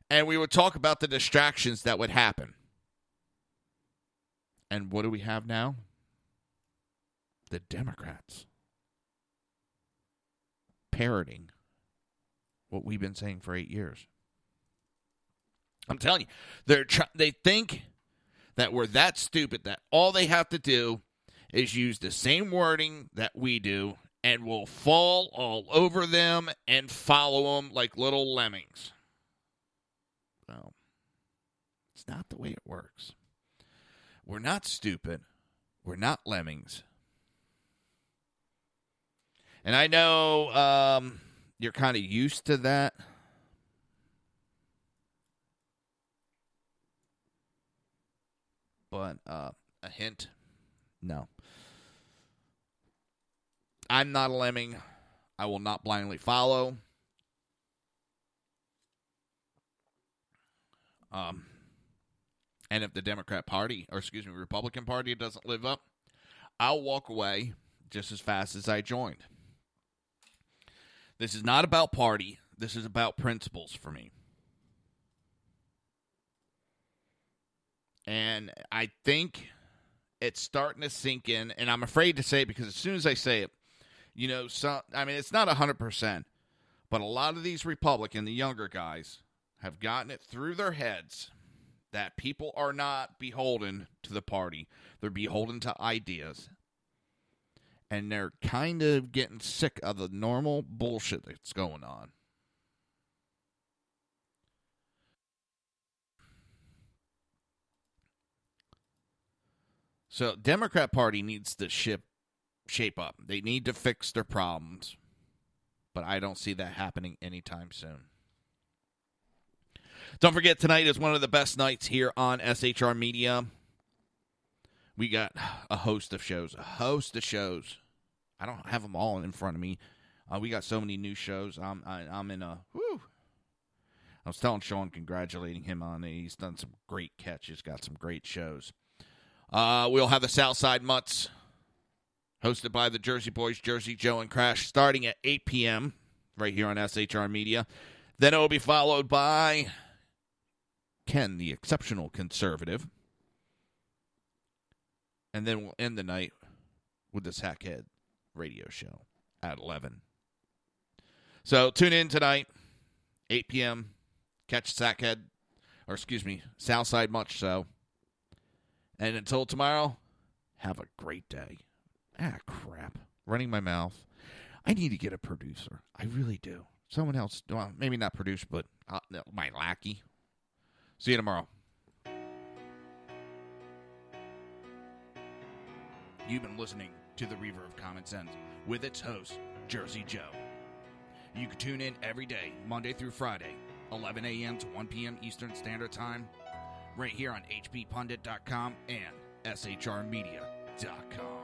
And we would talk about the distractions that would happen. And what do we have now? The Democrats parroting what we've been saying for 8 years. I'm telling you, they think that were that stupid that all they have to do is use the same wording that we do and will fall all over them and follow them like little lemmings. Well, it's not the way it works. We're not stupid. We're not lemmings. And I know you're kind of used to that. But a hint, no. I'm not a lemming. I will not blindly follow. And if the Republican Party doesn't live up, I'll walk away just as fast as I joined. This is not about party. This is about principles for me. And I think it's starting to sink in, and I'm afraid to say it because as soon as I say it, it's not 100%, but a lot of these Republican, the younger guys, have gotten it through their heads that people are not beholden to the party. They're beholden to ideas. And they're kind of getting sick of the normal bullshit that's going on. So, Democrat Party needs to shape up. They need to fix their problems. But I don't see that happening anytime soon. Don't forget, tonight is one of the best nights here on SHR Media. We got a host of shows. I don't have them all in front of me. We got so many new shows. I'm in a... Whew. I was telling Sean, congratulating him on it. He's done some great catches, got some great shows. We'll have the Southside Mutts, hosted by the Jersey Boys, Jersey Joe and Crash, starting at 8 p.m. right here on SHR Media. Then it will be followed by Ken, the Exceptional Conservative. And then we'll end the night with the Sackhead radio show at 11. So tune in tonight, 8 p.m. Catch Southside Much So. And until tomorrow, have a great day. Crap. Running my mouth. I need to get a producer. I really do. Someone else, well, maybe not produce, but my lackey. See you tomorrow. You've been listening to the Reaver of Common Sense with its host, Jersey Joe. You can tune in every day, Monday through Friday, 11 a.m. to 1 p.m. Eastern Standard Time, right here on hppundit.com and shrmedia.com.